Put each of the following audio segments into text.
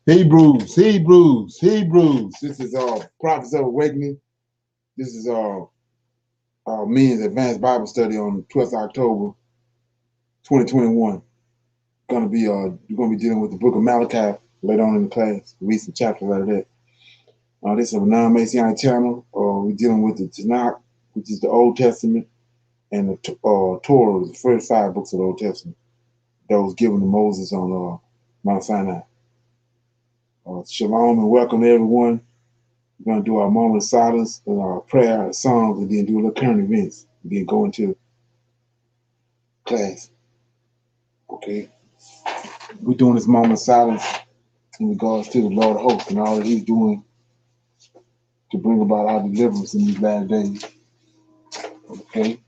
Hebrews. This is Prophets of Awakening. This is men's advanced Bible study on 12th October 2021. You're gonna be dealing with the book of Malachi later on in the class. Read some chapters out of that. This is a non-Messianic channel. We're dealing with the Tanakh, which is the Old Testament, and the Torah, the first 5 books of the Old Testament that was given to Moses on Mount Sinai. Shalom and welcome to everyone. We're going to do our moment of silence and our prayer, our songs, and then do a little current events, and then go into class. Okay? We're doing this moment of silence in regards to the Lord of hosts and all that he's doing to bring about our deliverance in these last days. Okay?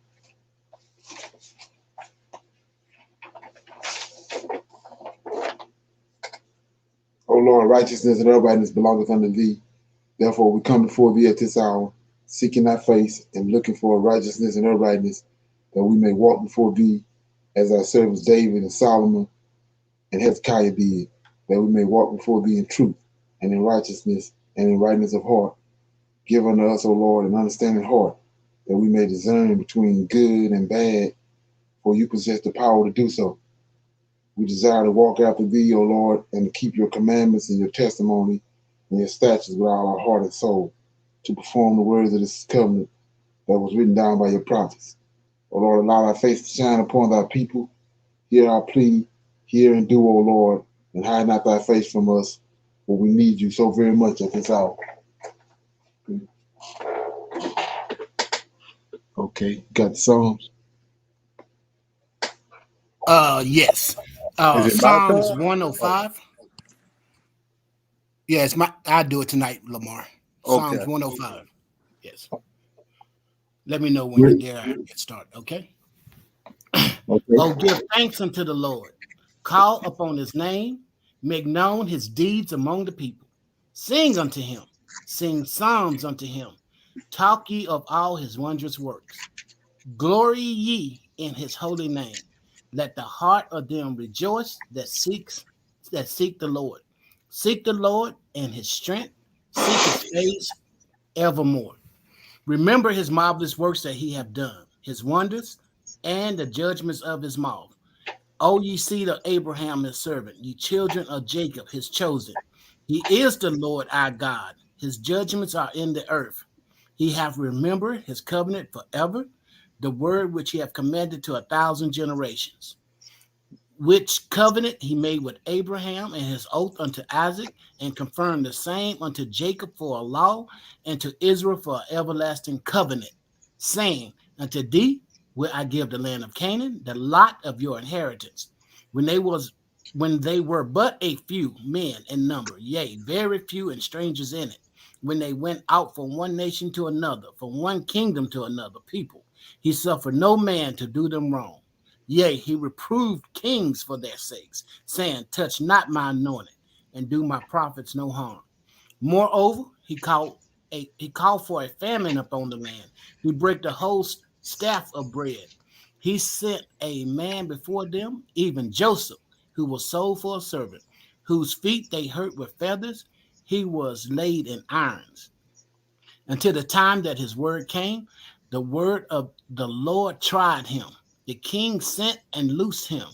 O Lord, righteousness and uprightness belongeth unto thee. Therefore we come before thee at this hour, seeking thy face and looking for righteousness and uprightness, that we may walk before thee as our servants David and Solomon and Hezekiah did, that we may walk before thee in truth and in righteousness and in rightness of heart. Give unto us, O Lord, an understanding heart, that we may discern between good and bad, for you possess the power to do so. We desire to walk after thee, O Lord, and to keep your commandments and your testimony and your statutes with all our heart and soul, to perform the words of this covenant that was written down by your prophets. O Lord, allow thy face to shine upon thy people. Hear our plea, hear and do, O Lord, and hide not thy face from us, for we need you so very much at this hour. Okay, got the Psalms? Yes. Psalms 105. Yes, I'll do it tonight, Lamar. Psalms 105. Yes. Let me know when you're there. Get started, okay? Oh, give thanks unto the Lord. Call upon his name. Make known his deeds among the people. Sing unto him. Sing psalms unto him. Talk ye of all his wondrous works. Glory ye in his holy name. Let the heart of them rejoice that seek the Lord. Seek the Lord and his strength. Seek his face evermore. Remember his marvelous works that he have done, his wonders, and the judgments of his mouth. O ye seed of Abraham his servant, ye children of Jacob his chosen. He is the Lord our God. His judgments are in the earth. He hath remembered his covenant forever, the word which he hath commanded to 1,000 generations, which covenant he made with Abraham and his oath unto Isaac, and confirmed the same unto Jacob for a law, and to Israel for an everlasting covenant, saying, unto thee will I give the land of Canaan, the lot of your inheritance. When they were but a few men in number, yea, very few and strangers in it, when they went out from one nation to another, from one kingdom to another people, he suffered no man to do them wrong. Yea, he reproved kings for their sakes, saying, touch not my anointed, and do my prophets no harm. Moreover, he called for a famine upon the land. He brake the whole staff of bread. He sent a man before them, even Joseph, who was sold for a servant, whose feet they hurt with feathers. He was laid in irons. Until the time that his word came, the word of the Lord tried him. The king sent and loosed him,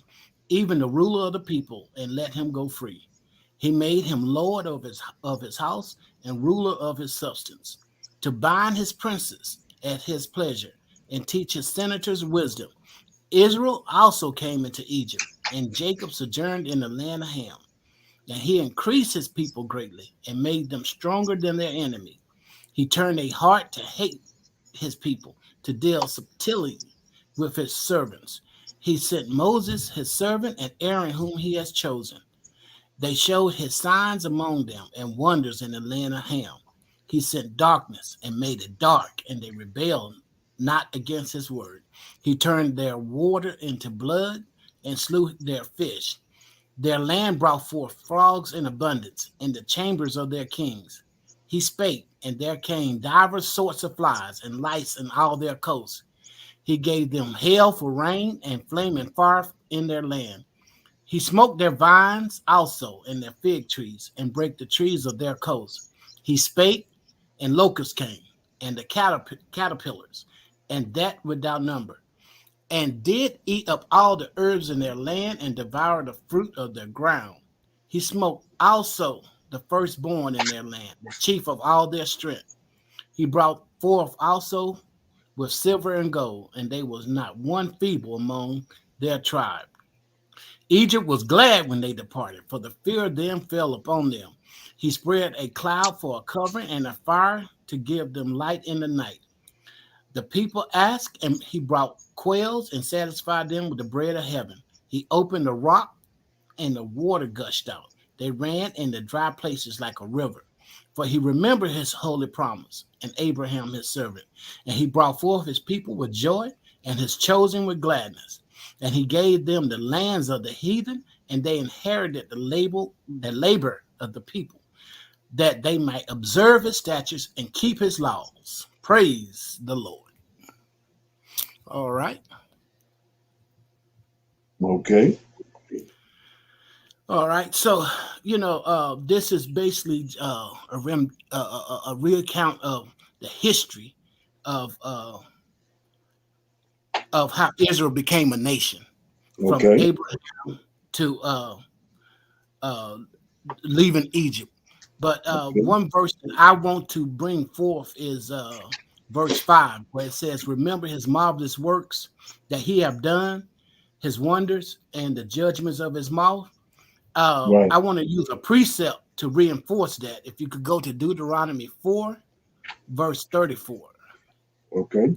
even the ruler of the people, and let him go free. He made him lord of his house and ruler of his substance, to bind his princes at his pleasure and teach his senators wisdom. Israel also came into Egypt, and Jacob sojourned in the land of Ham. And he increased his people greatly and made them stronger than their enemy. He turned a heart to hate his people, to deal subtilly with his servants. He sent Moses, his servant, and Aaron, whom he has chosen. They showed his signs among them and wonders in the land of Ham. He sent darkness and made it dark, and they rebelled not against his word. He turned their water into blood and slew their fish. Their land brought forth frogs in abundance in the chambers of their kings. He spake, and there came divers sorts of flies and lice in all their coasts. He gave them hail for rain and flaming fire in their land. He smote their vines also and their fig trees, and brake the trees of their coast. He spake, and locusts came, and the caterpillars, and that without number, and did eat up all the herbs in their land, and devour the fruit of their ground. He smote also the firstborn in their land, the chief of all their strength. He brought forth also with silver and gold, and there was not one feeble among their tribe. Egypt was glad when they departed, for the fear of them fell upon them. He spread a cloud for a covering and a fire to give them light in the night. The people asked, and he brought quails and satisfied them with the bread of heaven. He opened the rock, and the water gushed out. They ran in the dry places like a river. For he remembered his holy promise, and Abraham his servant. And he brought forth his people with joy, and his chosen with gladness. And he gave them the lands of the heathen, and they inherited the labor of the people, that they might observe his statutes and keep his laws. Praise the Lord. All right. Okay. All right. So, this is basically a recount of the history of how Israel became a nation, from Okay. Abraham to leaving Egypt. But Okay. one verse that I want to bring forth is verse 5, where it says, "Remember his marvelous works that he have done, his wonders, and the judgments of his mouth." Right. I want to use a precept to reinforce that. If you could go to Deuteronomy 4, verse 34. Okay.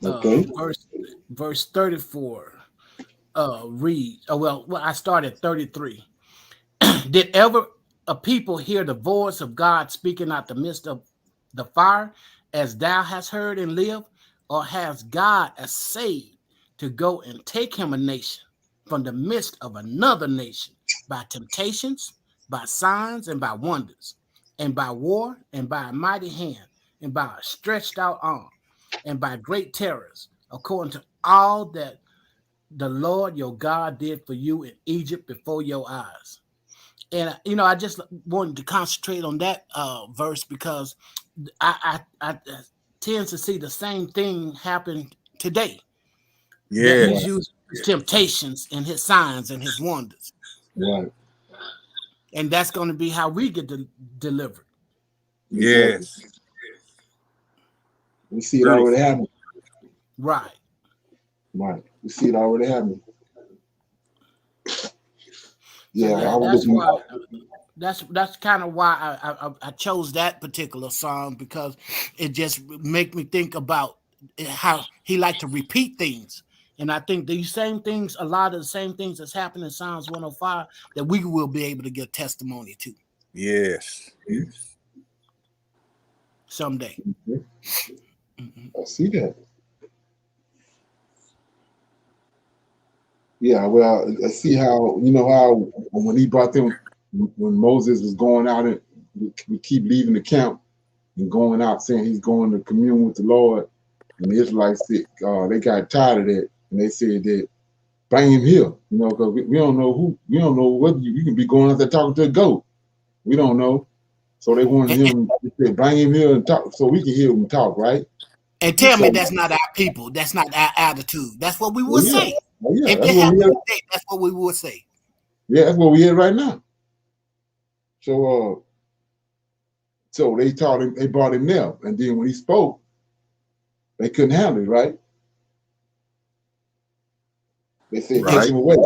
Okay. Verse 34 read. Well, I started 33. Did ever a people hear the voice of God speaking out the midst of the fire, as thou hast heard and lived? Or has God essayed to go and take him a nation from the midst of another nation by temptations, by signs, and by wonders, and by war, and by a mighty hand, and by a stretched out arm, and by great terrors, according to all that the Lord your God did for you in Egypt before your eyes? And I just wanted to concentrate on that verse, because I tend to see the same thing happen today. That he's Right. using his temptations and his signs and his wonders, Right. and that's going to be how we get delivered. Exactly. We see it already Beautiful. happening. Right. Right. We see it already happening. So Yeah, I yeah, was that's looking. why. That's kind of why I chose that particular song, because it just make me think about how he liked to repeat things. And I think these same things, a lot of the same things that's happening in Psalms 105, that we will be able to give testimony to Yes. someday. I see that. Yeah, well, I see how how when he brought them, when Moses was going out, and we keep leaving the camp and going out saying he's going to commune with the Lord, and the Israelites said, they got tired of that, and they said that bring him here, because we don't know we don't know whether you can be going out there talking to a goat. We don't know. So they wanted And, him, they said, bring him here and talk so we can hear him talk, right? and And tell me so, that's not our people. That's not our attitude. That's what we well, would yeah, say. well, yeah, If that's it what we happened had. today, that's what we would say. Yeah, that's what we had right now. So they taught him, they brought him there, and then when he spoke, they couldn't handle it, right? They said, take Right. him away.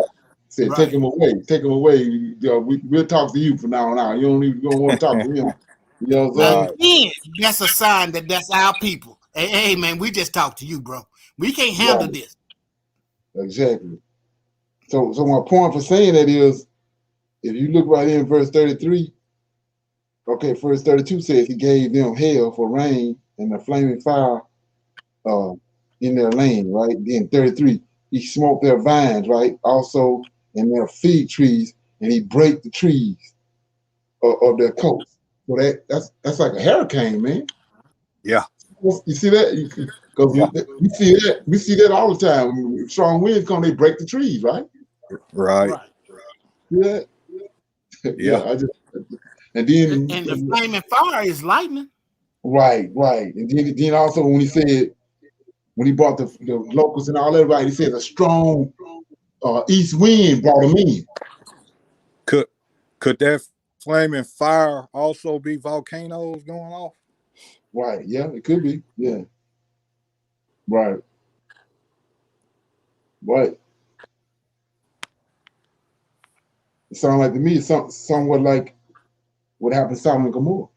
Said, take Right. him away, take him away. We'll talk to you from now on out. You don't want to talk to him. You know what I'm saying? Right. Again, that's a sign that that's our people. Hey, man, we just talked to you, bro. We can't handle Right, this. exactly. So my point for saying that is, if you look right in verse 33, okay, verse 32 says he gave them hail for rain and the flaming fire uh, in their land, right? Then 33, he smoked their vines, right? Also in their fig trees, and he break the trees of their coast. So that's like a hurricane, man. Yeah. You see that? Because Yeah. we see that all the time. When strong winds come, they break the trees, right? Right. Yeah, Yeah. yeah. And then And the flaming fire is lightning. right, and then also when he brought the locusts and all that, right? He said a strong east wind brought them in. Could that flaming fire also be volcanoes going off? Right, yeah, it could be, yeah, right, right. It sounds like to me, somewhat like what happened to Sodom and Gomorrah.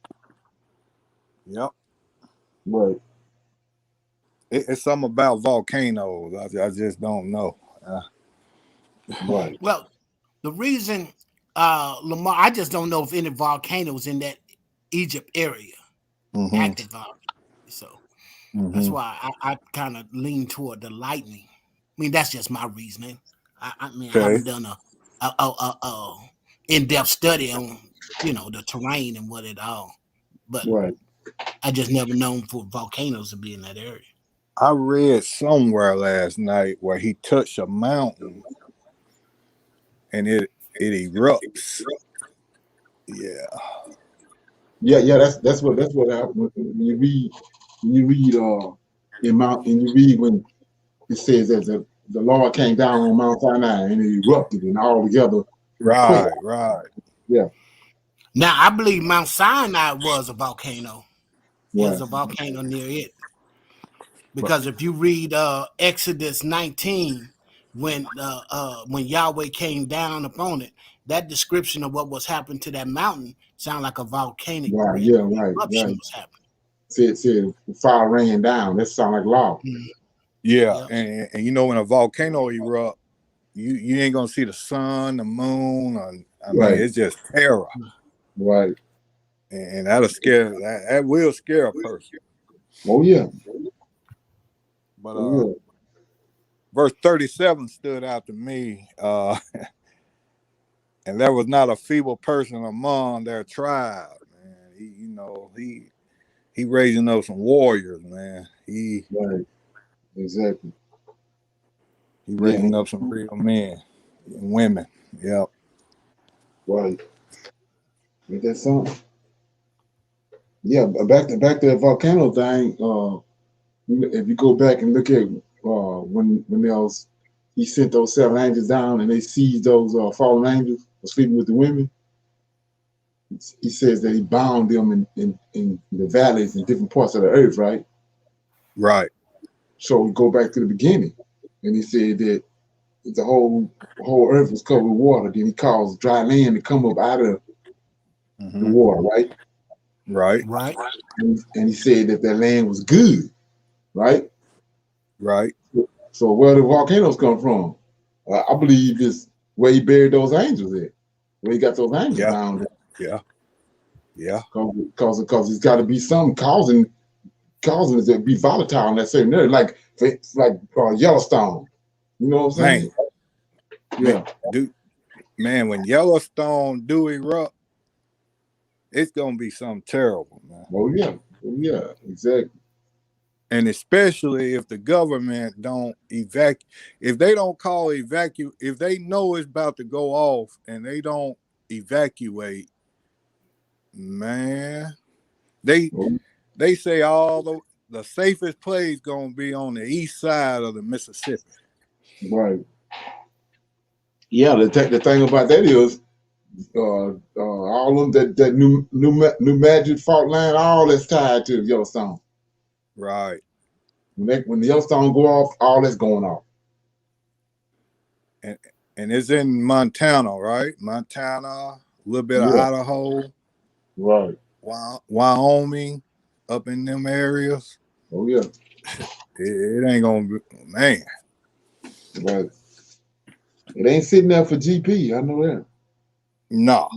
Yep. Right, It's something about volcanoes. I just don't know. right. Well, the reason, Lamar, I just don't know if any volcanoes in that Egypt area, active volcanoes. So that's why I kind of lean toward the lightning. I mean, that's just my reasoning. I mean, I Okay. haven't done a in-depth study on the terrain and what it all, but Right. I just never known for volcanoes to be in that area. I read somewhere last night where he touched a mountain and it erupts. Yeah. Yeah. That's what happened when you read and you read when it says that the Lord came down on Mount Sinai and it erupted and all together quake. Right. Yeah. Now, I believe Mount Sinai was a volcano. It was Right. a volcano near it. Because if you read Exodus 19, when Yahweh came down upon it, that description of what was happening to that mountain sounded like a volcanic Right. Yeah. eruption Right. was happening. Said the fire rained down. That sound like lava. Yeah. Yep. And when a volcano erupts, you ain't gonna see the sun, the moon. I mean, Right. it's just terror. Right. And that'll scare that will scare a person. Oh yeah. But Oh yeah. verse 37 stood out to me. And there was not a feeble person among their tribe, man. He raising up some warriors, man. He Right. Exactly. Yeah. raising up some real men and women. Yep. Right. Ain't that something? Yeah. Back to the volcano thing. If you go back and look at when else he sent those 7 angels down and they seized those fallen angels for sleeping with the women, he says that he bound them in the valleys in different parts of the earth, right? Right. So we go back to the beginning, and he said that the whole earth was covered with water. Then he caused dry land to come up out of the water, right? Right. Right. And he said that land was good, right? Right. So where the volcanoes come from? I believe it's where he buried those angels at, where he got those angels Yeah. down Yeah. Yeah. because it's got to be something causing it to be volatile in that same area, like Yellowstone. You know what I'm saying? Yeah. Man, when Yellowstone do erupt, it's gonna be something terrible, man. Oh yeah, exactly. And especially if the government don't if they don't call if they know it's about to go off and they don't evacuate, man, they say all the safest place gonna be on the east side of the Mississippi. Right. Yeah. The thing about that is, all of them that new Magic fault line, all that's tied to Yellowstone. Right. When the Yellowstone go off, all that's going off. And it's in Montana, right? Montana, a little bit of Yeah. Idaho, Right. Wyoming, up in them areas. Oh yeah. It ain't gonna be, man. Right. It ain't sitting there for GP. I know that. No.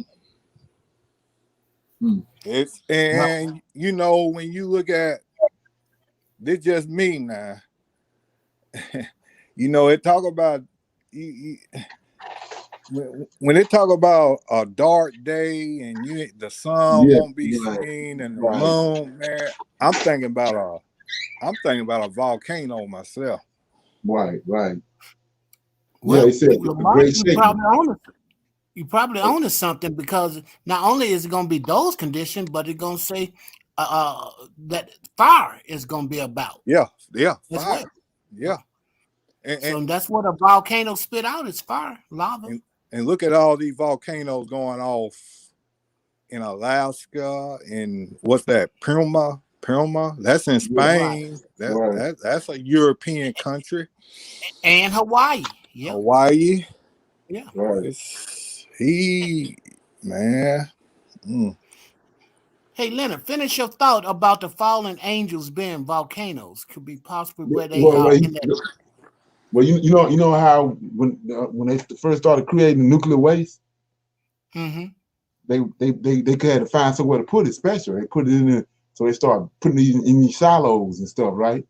It's when you look at this, just me now. It talk about when it talk about a dark day and the sun won't be seen and the moon, man. I'm thinking about I'm thinking about a volcano myself. Right. Well, Yeah, he said Lamar, great shaking. you probably own something, because not only is it going to be those conditions, but it's going to say that fire is going to be about. Yeah, as fire. well. Yeah. So that's what a volcano spit out is: fire, lava. And look at all these volcanoes going off in Alaska, and what's that? Puma. That's in Spain. That's a European country. And Hawaii. Yeah. Hawaii. Yeah. Right. Man. Hey, Leonard, finish your thought about the fallen angels being volcanoes. Could be possibly where they Well, are in that. Well, you know how when they first started creating nuclear waste, they had to find somewhere to put it special. They put it in there, so they started putting it in these silos and stuff, right?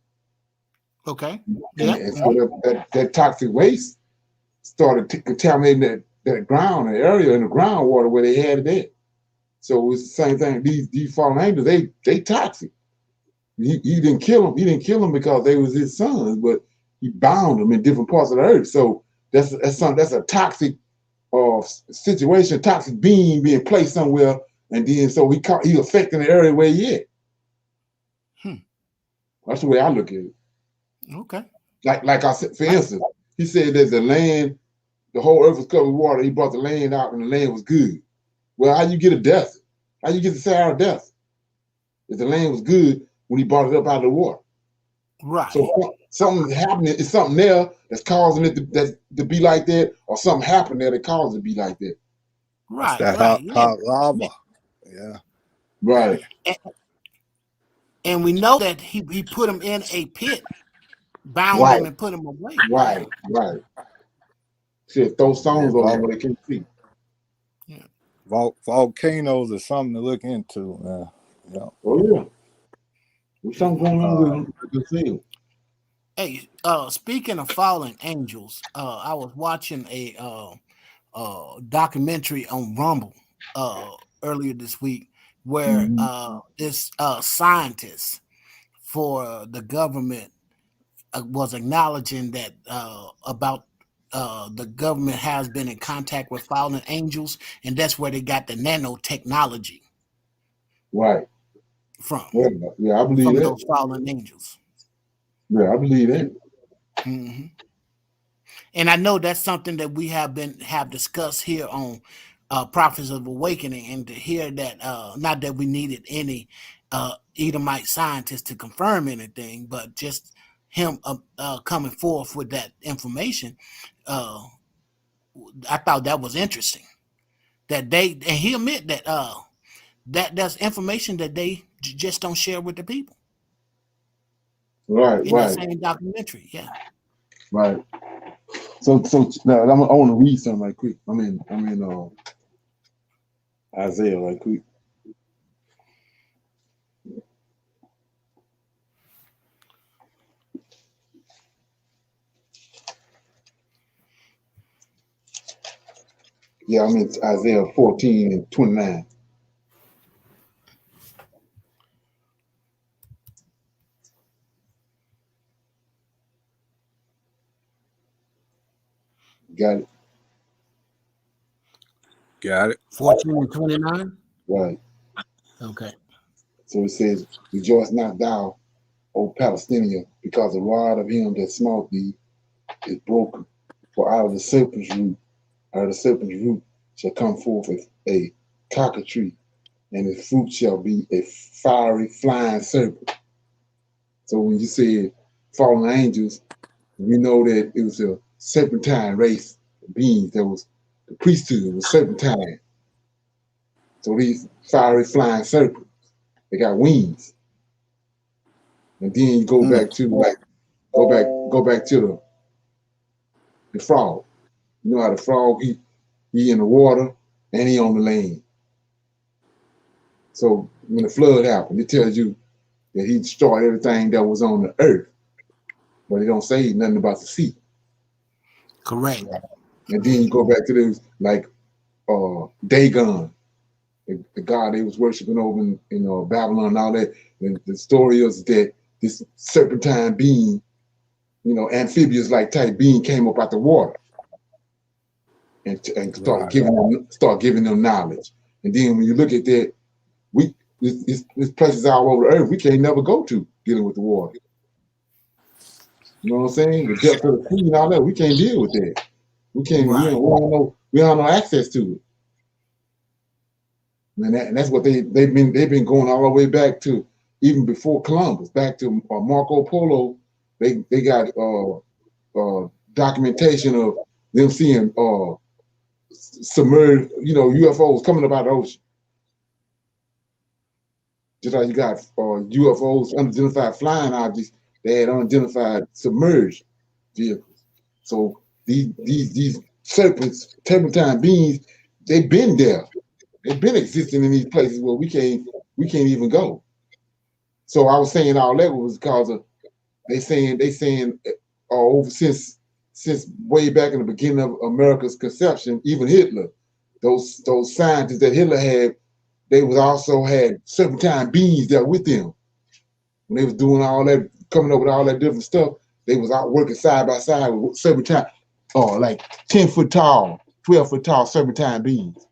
Okay. And so that toxic waste started contaminating that ground, the area in the groundwater where they had it at. So it's the same thing. These fallen angels, they toxic. He didn't kill them. He didn't kill them because they was his sons, but he bound them in different parts of the earth. So that's a toxic situation, toxic being being placed somewhere, and then so he affecting the area where he at. That's the way I look at it. Okay. Like I said, for instance, he said that the whole earth was covered with water. He brought the land out, and the land was good. Well, how you get a desert? How you get the Sahara Desert? If the land was good when he brought it up out of the water. Right. So something happening, it's something there that's causing it to be like that, or something happened there that caused it to be like that. Right. That's that hot lava. Yeah. Right. And we know that he put him in a pit, bound him, and put him away. Right. Said throw stones on them where they can't see. Yeah. Volcanoes are something to look into, man. Yeah. Oh yeah. There's something going on with the field. Hey, speaking of fallen angels, I was watching a documentary on Rumble earlier this week, where this scientist for the government was acknowledging that about the government has been in contact with fallen angels, and that's where they got the nanotechnology from. Yeah, I believe that. Those fallen angels. Yeah, I believe that. Mm-hmm. And I know that's something that we have discussed here on Prophets of Awakening, and to hear that, not that we needed any Edomite scientists to confirm anything, but just him coming forth with that information. I thought that was interesting. And he admit that that's information that they just don't share with the people. Right. That same documentary, yeah. Right. So now I want to read something right quick. I'm in Isaiah right quick. Yeah, I'm in Isaiah 14 and 29. Got it. Got it. 14 and 29. Right. Okay. So it says, "Rejoice not thou, O Palestinian, because the rod of him that smote thee is broken. For out of the serpent's root shall come forth a cockatree, and his fruit shall be a fiery flying serpent." So when you said fallen angels, we know that it was a serpentine race of beings. That was the priesthood was serpentine. So these fiery flying serpents, they got wings. And then you go back to the frog. You know how the frog he in the water and he on the land. So when the flood happened, it tells you that he destroyed everything that was on the earth, but it don't say nothing about the sea. Correct. And then you go back to those like Dagon, the god they was worshiping over in Babylon and all that. And the story is that this serpentine being, amphibious like type being came up out the water and start giving them knowledge. And then when you look at that, there's places all over the earth we can't never go to dealing with the water. You know what I'm saying? The depth of the sea and all that, we can't deal with that. We can't. We don't have no access to it. And that's what they've been going all the way back to even before Columbus, back to Marco Polo. They got documentation of them seeing submerged, UFOs coming up out of the ocean. Just like you got UFOs, unidentified flying objects, they had unidentified submerged vehicles. So these serpentine beings, they've been there. They've been existing in these places where we can't even go. So I was saying all that was because of they saying since way back in the beginning of America's conception, even Hitler, those scientists that Hitler had, they was also had serpentine beings there with them. When they was doing all that, coming up with all that different stuff, they was out working side by side with serpentine, like 10-foot tall, 12-foot tall serpentine beings.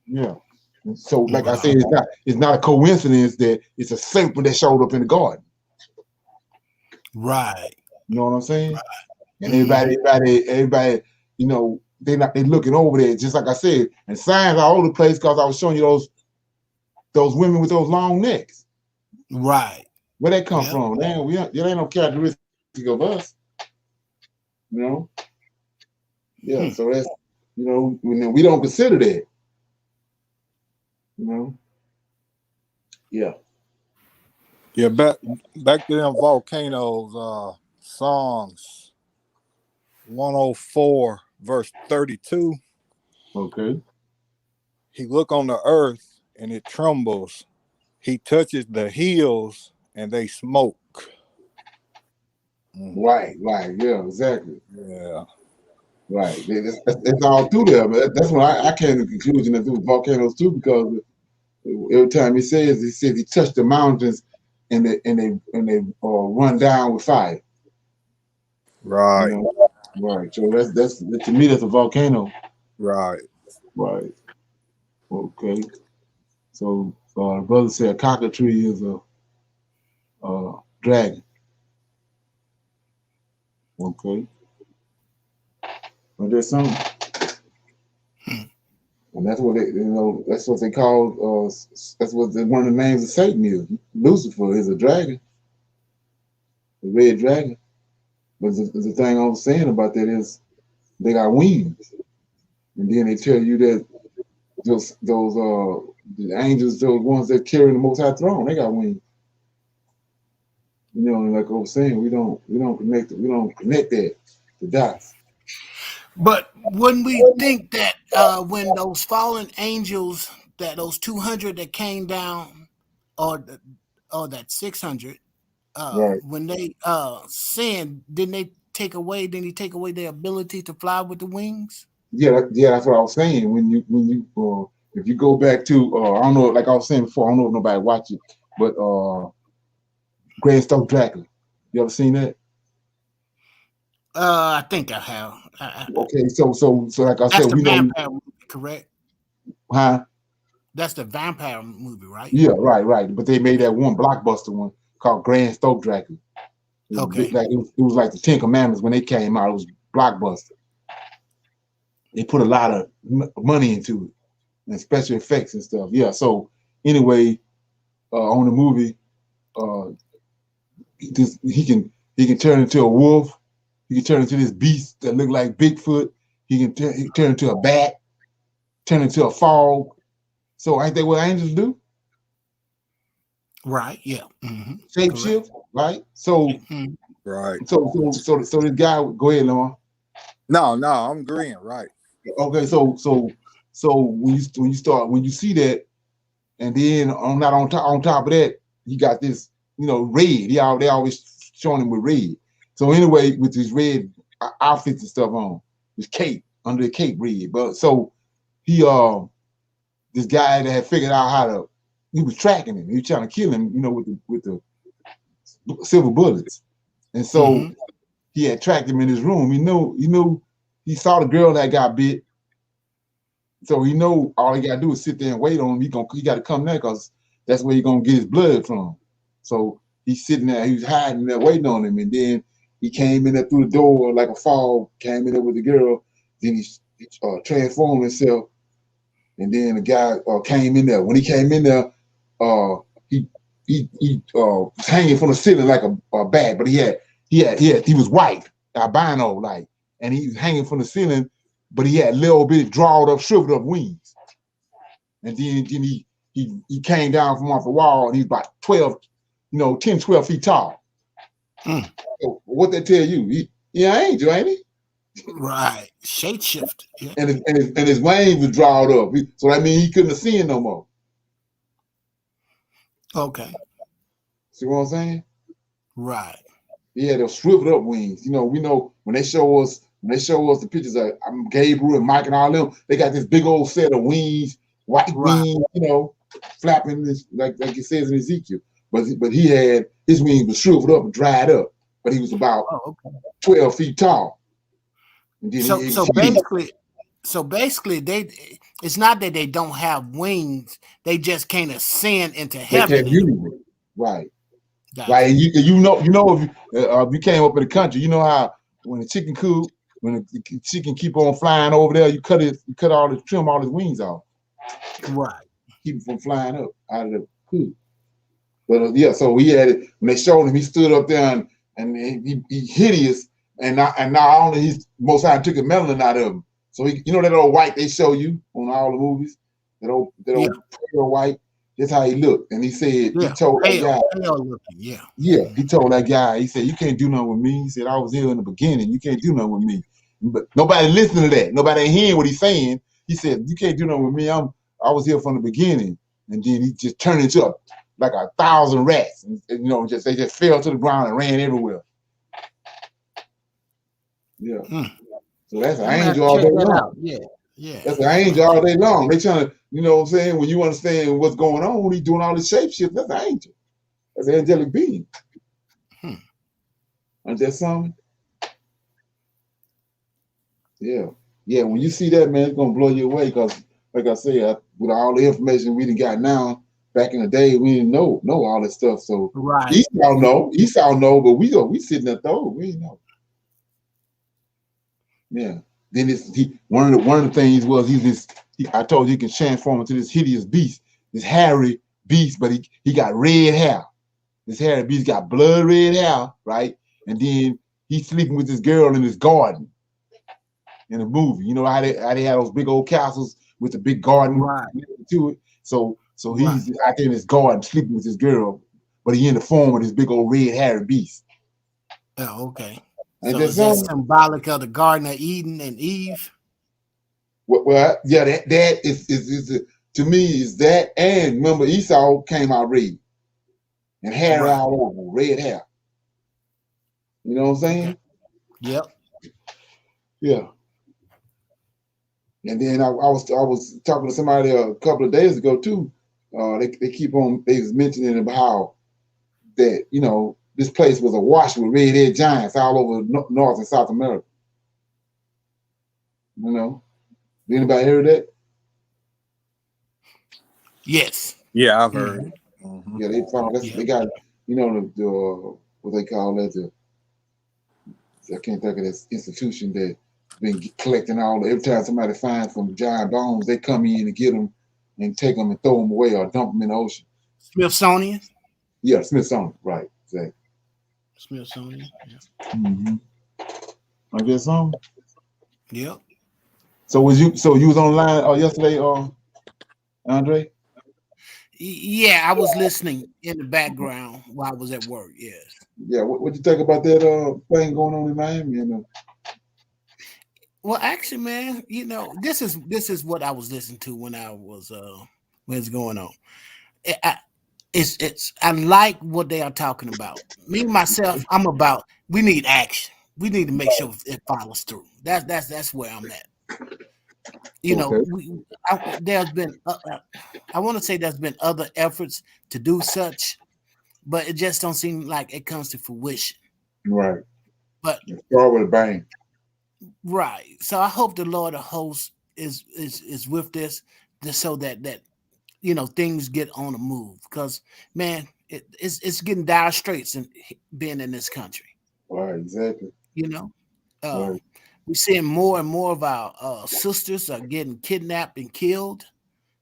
Yeah. So, like I said, it's not a coincidence that it's a serpent that showed up in the garden. Right. You know what I'm saying? Right. And everybody, they looking over there, just like I said. And signs all over the place because I was showing you those women with those long necks. Right. Where that come from? There ain't no characteristic of us. Yeah. So that's we don't consider that. Yeah. Yeah, back to them volcanoes, Psalms 104, verse 32. Okay. He look on the earth and it trembles. He touches the hills and they smoke. Right. Yeah, exactly. Yeah. Right. It's all through there, but that's when I came to the conclusion that there was volcanoes too, because every time he says he touched the mountains and they run down with fire. Right. Right. So that's to me that's a volcano. Right. Okay. So the brother said cockatree is a dragon. Okay. But there's something. And that's what that's what they call that's what one of the names of Satan is. Lucifer is a dragon. The red dragon. But the thing I was saying about that is they got wings. And then they tell you that those the angels, those ones that carry the Most High throne, they got wings. Like I was saying, we don't connect that, the dots. But when we think that when those fallen angels, that those 200 that came down, or that 600, right. When they sinned, didn't he take away their ability to fly with the wings? Yeah, that's what I was saying. When you if you go back to I don't know, like I was saying before, I don't know if nobody watched it, but Grand Stoke Dracula. You ever seen that? I think I have. Okay, so like I said, we know movie, correct? Huh? That's the vampire movie, right? Yeah, right. But they made that one blockbuster one called Grand Stoke Dracula. Okay. It was like the 10 Commandments when they came out. It was blockbuster. They put a lot of money into it and special effects and stuff. Yeah. So anyway, on the movie, he can turn into a wolf. He can turn into this beast that look like Bigfoot. He can turn into a bat, turn into a fog. So ain't that what angels do? Right. Yeah. Shapeshift. Right. So. Right. So this guy, go ahead, Lamar. No, I'm agreeing. Right. Okay. So when you see that, and then on top of that, he got this, red. They always showing him with red. So anyway, with his red outfits and stuff on, his cape under the cape red. But so he this guy that had figured out how to, he was tracking him. He was trying to kill him, with the silver bullets. And so he had tracked him in his room. He saw the girl that got bit. So he know all he got to do is sit there and wait on him. He got to come there because that's where he's going to get his blood from. So he's sitting there. He was hiding there waiting on him. And then he came in there through the door like a fog, came in there with the girl. Then he transformed himself. And then the guy came in there. When he came in there, he was hanging from the ceiling like a bat, but he was white, albino like, and he was hanging from the ceiling, but he had little bit drawed up, shriveled up wings. And then he came down from off the wall, and he's about 10, 12 feet tall. So what they tell you? He an angel, ain't he? Right, shape shift. Yeah. And his wings was drawed up, so that means he couldn't have seen no more. Okay. See what I'm saying? Right. He had those shriveled up wings. We know when they show us the pictures of Gabriel and Mike and all them, they got this big old set of wings, white wings, flapping this, like it says in Ezekiel. But he had his wings were shriveled up and dried up. But he was about 12 feet tall. So basically, it's not that they don't have wings; they just can't ascend into heaven. Right. Gotcha. Right. And if you came up in the country, you know how when the chicken coop, when the chicken keep on flying over there, you trim all his wings off. Right. Keep him from flying up out of the coop. But so he had it when they showed him. He stood up there and he hideous. And not only he's most time took the melanin out of him. So that old white they show you on all the movies, that old pale white. That's how he looked. And he said he told that guy. He told that guy. He said, "You can't do nothing with me." He said, "I was here in the beginning. You can't do nothing with me." But nobody listening to that. Nobody hearing what he's saying. He said, "You can't do nothing with me. I was here from the beginning." And then he just turned into like 1,000 rats. And they just fell to the ground and ran everywhere. Yeah. So that's an angel all day long. Yeah. That's an angel all day long. They trying to, what I'm saying? When you understand what's going on, when he's doing all this shape shift, that's an angel. That's an angelic being. Ain't that something? Yeah. Yeah, when you see that, man, it's gonna blow you away because, like I said, with all the information we done got now, back in the day, we didn't know all that stuff. So Esau know, but we sitting there though, we didn't know. Yeah. Then one of the things was I told you he can transform into this hideous beast, this hairy beast, but he got red hair. This hairy beast got blood red hair, right? And then he's sleeping with this girl in his garden in the movie. You know how they have those big old castles with the big garden to it. So he's out there in his garden sleeping with this girl, but he in the form of this big old red hairy beast. Oh, okay. So is that symbolic of the Garden of Eden and Eve? Well, yeah, that is to me is that, and remember Esau came out red and hair all over, red hair. You know what I'm saying? Okay. Yep. Yeah. And then I was talking to somebody a couple of days ago too. They was mentioning about how that this place was awash with red-headed giants all over North and South America. Anybody heard that? Yes. Yeah, I've heard. Mm-hmm. Yeah, they found they got the what they call that. I can't think of this institution that been collecting every time somebody finds some giant bones, they come in and get them and take them and throw them away or dump them in the ocean. Smithsonian. Yeah, Smithsonian. Right. Exactly. Smithsonian. Yeah. Mm-hmm. I guess so. Yep. So you was online yesterday, Andre? Yeah, I was listening in the background while I was at work. Yes. Yeah. What you think about that thing going on in Miami? Well, actually, man, this is what I was listening to when I was when it's going on. I like what they are talking about. Me myself, I'm about. We need action. We need to make sure it follows through. That's where I'm at. You know, there's been, I want to say there's been other efforts to do such, but it just don't seem like it comes to fruition. Right. But start with a bang. Right. So I hope the Lord of hosts is with this, just so that things get on the move. Because man, it's getting dire straits in being in this country. Right. Exactly. We're seeing more and more of our sisters are getting kidnapped and killed.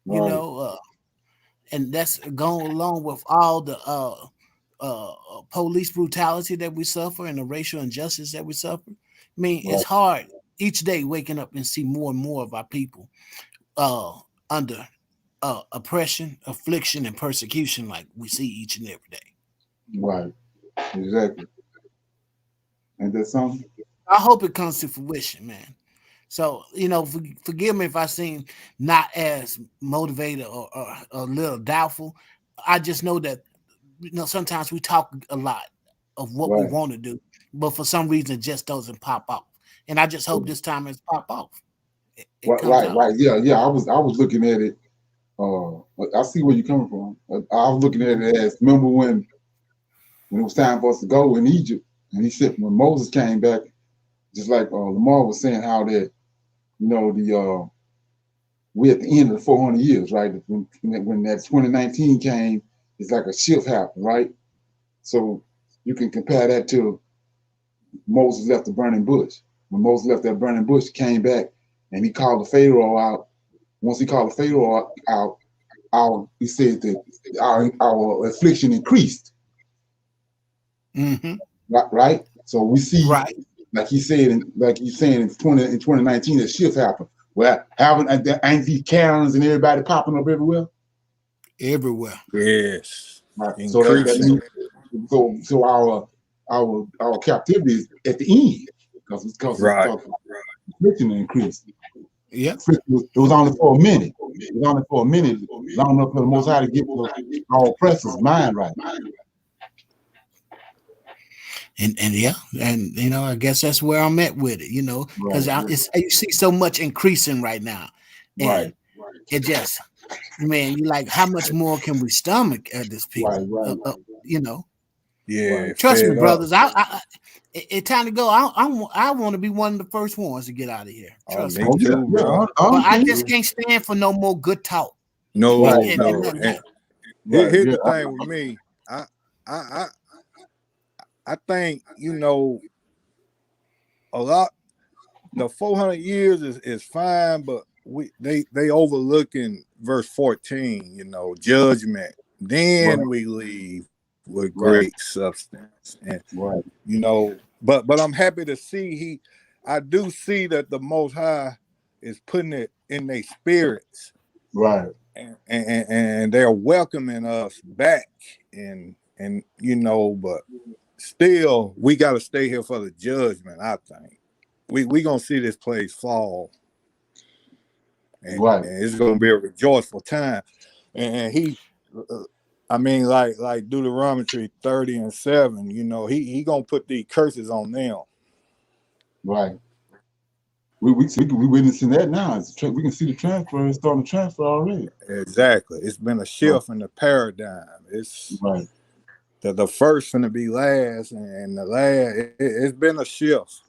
Right. And that's going along with all the police brutality that we suffer and the racial injustice that we suffer. I mean, it's hard each day waking up and see more and more of our people under oppression, affliction, and persecution like we see each and every day. Right. Exactly. And that's something? I hope it comes to fruition, man. So, forgive me if I seem not as motivated or a little doubtful. I just know that, sometimes we talk a lot of what we want to do, but for some reason it just doesn't pop off. And I just hope this time it's pop off. Right. Yeah. I was looking at it. I see where you're coming from. I was looking at it as, remember when it was time for us to go in Egypt, and he said when Moses came back, just like Lamar was saying, how that we're at the end of the 400 years, right? When that 2019 came, it's like a shift happened, right? So you can compare that to Moses left the burning bush. When Moses left that burning bush, came back, and he called the Pharaoh out. Once he called the Pharaoh out, he said that our affliction increased. Mm-hmm. Right? So we see, like he's saying in 2019, that shift happened. Well, ain't these Karens and everybody popping up everywhere? Everywhere. Yes. Right. So that means, so our captivity is at the end because affliction increased. Yeah. It was only for a minute. It was only for a minute, long enough for the Most High to get our oppressor's mind right. And yeah, and I guess that's where I'm at with it, because you see so much increasing right now, and it just, man, you like, how much more can we stomach at this people? Yeah, trust me, brothers. It's time to go. I want to be one of the first ones to get out of here. Trust me. Too, bro. But I just can't stand for no more good talk. No. Here's the thing with me. I think a lot. The 400 years is fine, but they overlooking verse 14. Judgment. Then we leave with great substance, and but I'm happy to see I do see that the Most High is putting it in their spirits, right, and they're welcoming us back, and but still we got to stay here for the judgment. I think we gonna see this place fall, and it's gonna be a rejoiceful time, and he. I mean, like Deuteronomy 30:7, he gonna put these curses on them. Right. We witnessing that now. We can see the transfer. It's starting to transfer already. Exactly. It's been a shift in the paradigm. It's the first going to be last, and the last. It's been a shift.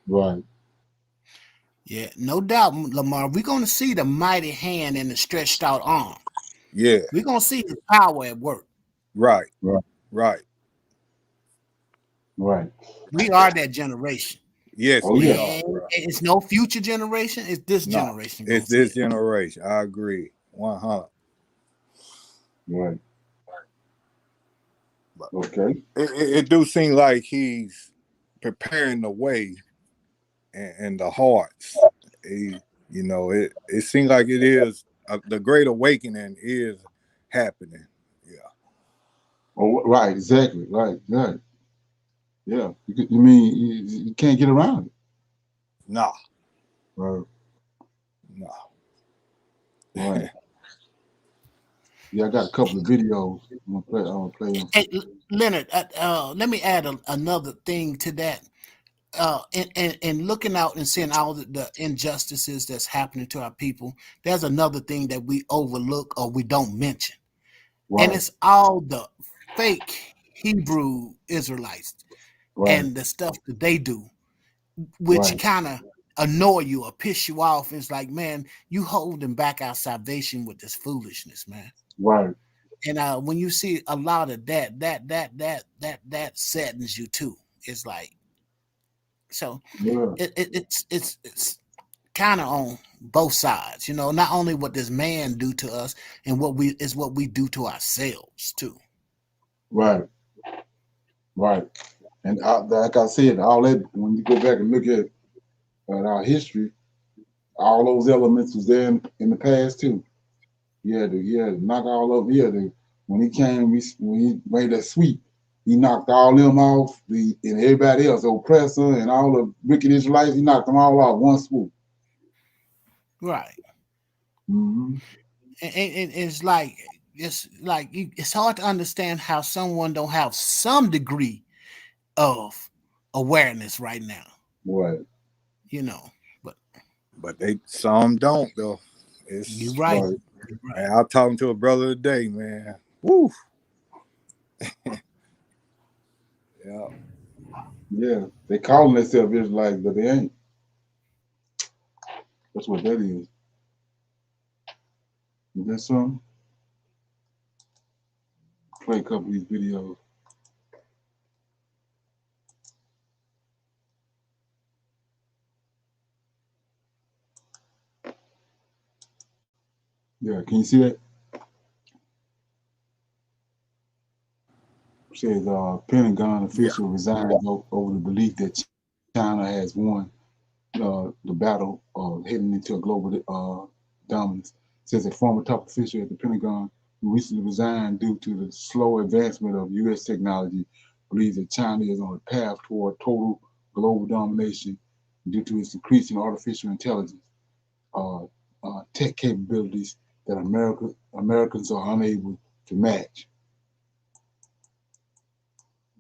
Right. Yeah, no doubt, Lamar. We're going to see the mighty hand and the stretched out arm. Yeah. We're going to see his power at work. Right. We are that generation. Yes, we are. It's no future generation. It's this generation. It's this generation. I agree. 100. Right. Okay. It do seem like he's preparing the way and the hearts. It seems like it is the great awakening is happening. Yeah. Oh, right. Exactly. Right. Yeah. You mean you can't get around it? No. Right. No. Right. Yeah, I got a couple of videos. I'm gonna play them. Hey, Leonard, let me add another thing to that. and looking out and seeing all the injustices that's happening to our people, there's another thing that we overlook or we don't mention. Right. And it's all the fake Hebrew Israelites Right. and the stuff that they do, which Right. kind of annoy you or piss you off. And it's like, man, you holding back our salvation with this foolishness, man. Right. And when you see a lot of that saddens you too. It's like, so Yeah. it's kind of on both sides, you know. Not only what this man do to us, and what we do to ourselves too. Right. Right. And like I said, all that, when you go back and look at our history, all those elements was there in the past too. Yeah, to knock all over here. When he came, when he made that sweep, he knocked all them off. And everybody else, the oppressor and all the wicked Israelites, he knocked them all off one swoop. Right. Mm-hmm. And it's like it's hard to understand how someone don't have some degree of awareness right now. Right. You know, but they some don't though. You're It's right. Right. man, I was talking to a brother today, man. Woo. Yeah. Yeah. They calling themselves Israelites, but they ain't. That's what that is. Is that something? Play a couple of these videos. Yeah, can you see that? It says Pentagon official resigns over the belief that China has won the battle heading into a global dominance. It says a former top official at the Pentagon who recently resigned due to the slow advancement of U.S. technology believes that China is on a path toward total global domination due to its increasing artificial intelligence tech capabilities that Americans are unable to match.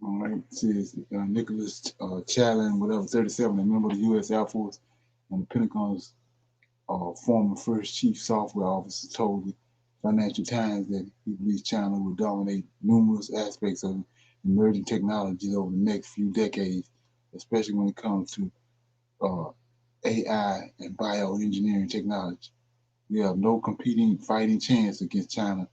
All right, it says Nicholas Challen, whatever, 37, a member of the U.S. Air Force and the Pentagon's former first chief software officer, told the Financial Times that he believes China will dominate numerous aspects of emerging technologies over the next few decades, especially when it comes to AI and bioengineering technology. We have no competing fighting chance against China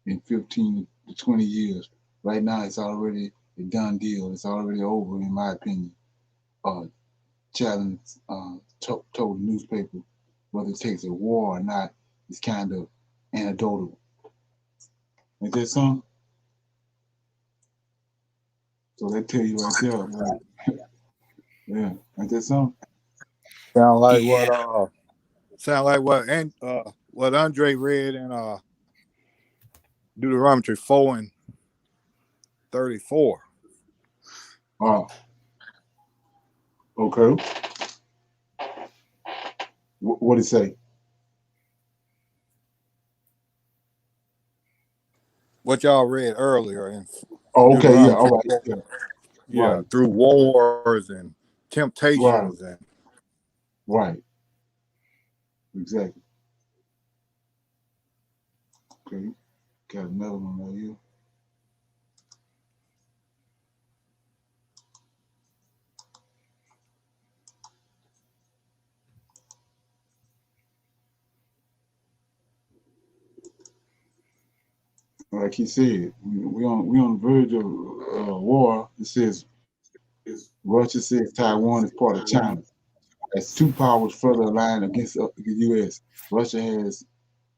in 15 to 20 years. Right now, it's already a done deal. It's already over, in my opinion. Challenge told the newspaper whether it takes a war or not is kind of anecdotal. Ain't that something? So they tell you right there, right? Yeah, ain't that something? Sound like Yeah. what Andre read in Deuteronomy 4 and 34. Okay. What did it say? What y'all read earlier in Okay, yeah, Deuteronomy all right. 4. Yeah, Yeah, right, through wars and right, temptations and right. Exactly. Okay, got another one right here. Like he said, we on the verge of war. It says Russia says Taiwan is part of China. As two powers further align against the U.S., Russia has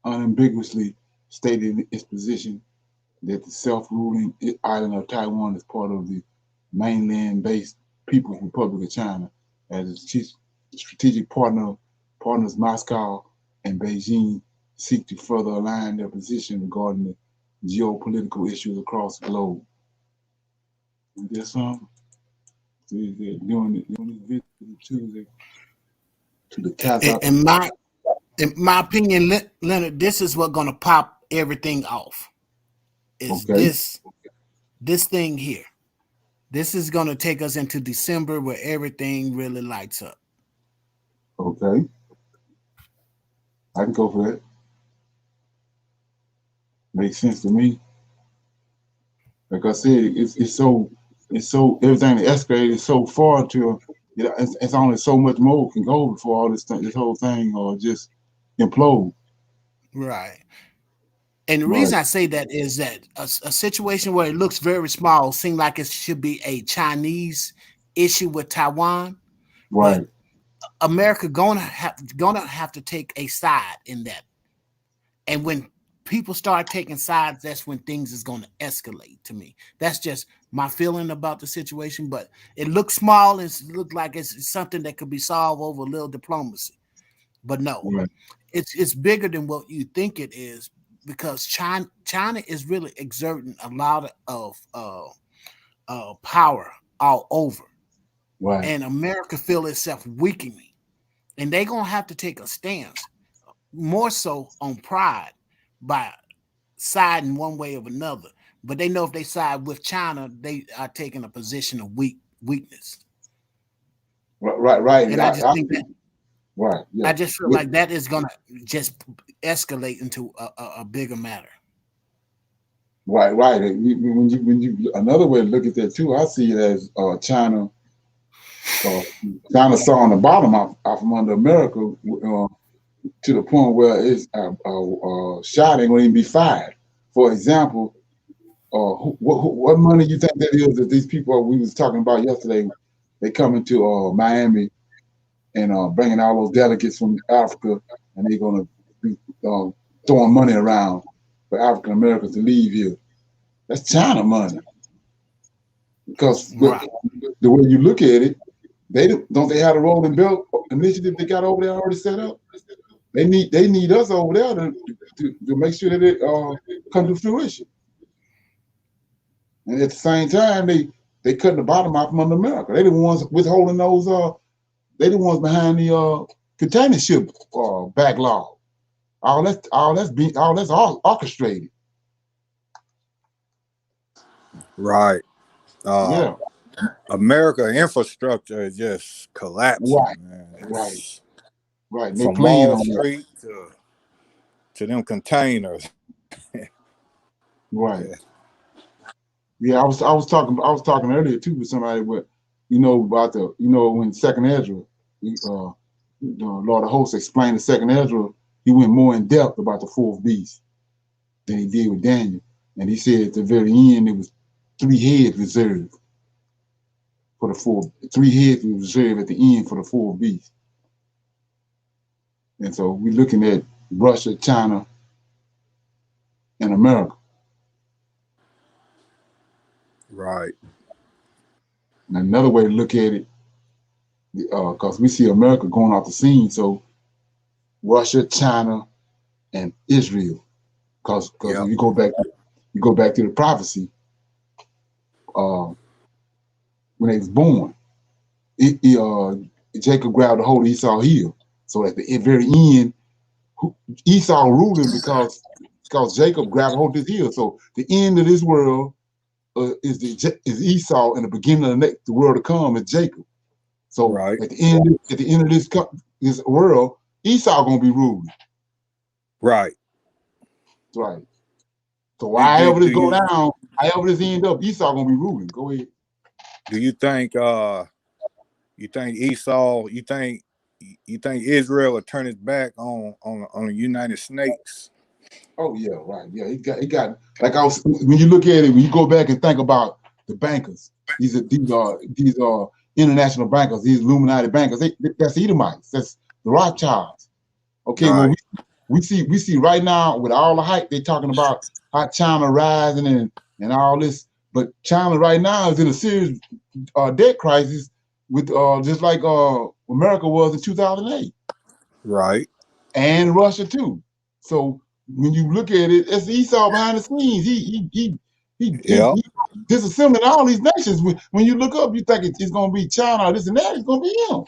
unambiguously stated its position that the self-ruling island of Taiwan is part of the mainland-based People's Republic of China. As its strategic partners Moscow and Beijing seek to further align their position regarding the geopolitical issues across the globe. And there's some doing this visit to the Casa. In my opinion, Leonard, this is what's gonna pop everything off. Is Okay. this thing here? This is going to take us into December where everything really lights up. Okay. I can go for that. Makes sense to me. Like I said, it's so everything escalated so far to it's only so much more can go before all this whole thing or just implode. Right. And the reason I say that is that a situation where it looks very small seems like it should be a Chinese issue with Taiwan, right? But America gonna have to take a side in that. And when people start taking sides, that's when things is going to escalate. To me, that's just my feeling about the situation. But it looks small and it looks like it's something that could be solved over a little diplomacy. But no, right. It's bigger than what you think it is. Because China is really exerting a lot of power all over, right? And America feel itself weakening, and they're gonna have to take a stance, more so on pride, by siding one way or another. But they know if they side with China, they are taking a position of weakness. Right. And I just think that. Right. Yeah. I just feel like that is gonna just escalate into a bigger matter. Right. When you another way to look at that too, I see it as China. China saw on the bottom out from under America to the point where it's shot ain't gonna even be fired. For example, what money you think that is that these people we was talking about yesterday? They coming to Miami and bringing all those delegates from Africa, and they're gonna be throwing money around for African Americans to leave here. That's China money. Because right. the way you look at it, they don't they have a rolling belt initiative they got over there already set up. They need us over there to make sure that it come to fruition. And at the same time, they cutting the bottom out from under America. They the ones withholding those. They the ones behind the container ship backlog. All that's orchestrated. Right. Yeah. America infrastructure is just collapsing. Right. Man. Right. And from Wall Street to them containers. Right. Yeah, I was talking earlier too with somebody about the when second Ezra, the Lord of Hosts explained the second Ezra, he went more in depth about the fourth beast than he did with Daniel. And he said at the very end it was 3 heads reserved for the fourth. 3 heads was reserved at the end for the fourth beast. And so we're looking at Russia, China, and America. Right. And another way to look at it, because we see America going off the scene, so Russia, China, and Israel. Because if you go back to the prophecy, when they was born, Jacob grabbed a hold of Esau's heel. So at the very end, Esau ruling because Jacob grabbed a hold of his heel. So the end of this world is Esau, and the beginning of the world to come is Jacob. So at the end of this world, Esau gonna be ruling. Right. Right. So however this go down, however this end up, Esau gonna be ruling. Go ahead. Do you think Esau? You think Israel will turn its back on the United Snakes? Oh yeah, right. Yeah, he got like when you look at it, when you go back and think about the bankers, these are international bankers, these Illuminati bankers. That's Edomites. That's the Rothschilds. Okay, right. Well we see right now with all the hype they're talking about how China rising and all this, but China right now is in a serious debt crisis with just like America was in 2008. Right. And Russia too. So when you look at it, it's Esau behind the scenes. He disassembling all these nations. When you look up, you think it's going to be China or this and that. It's going to be him.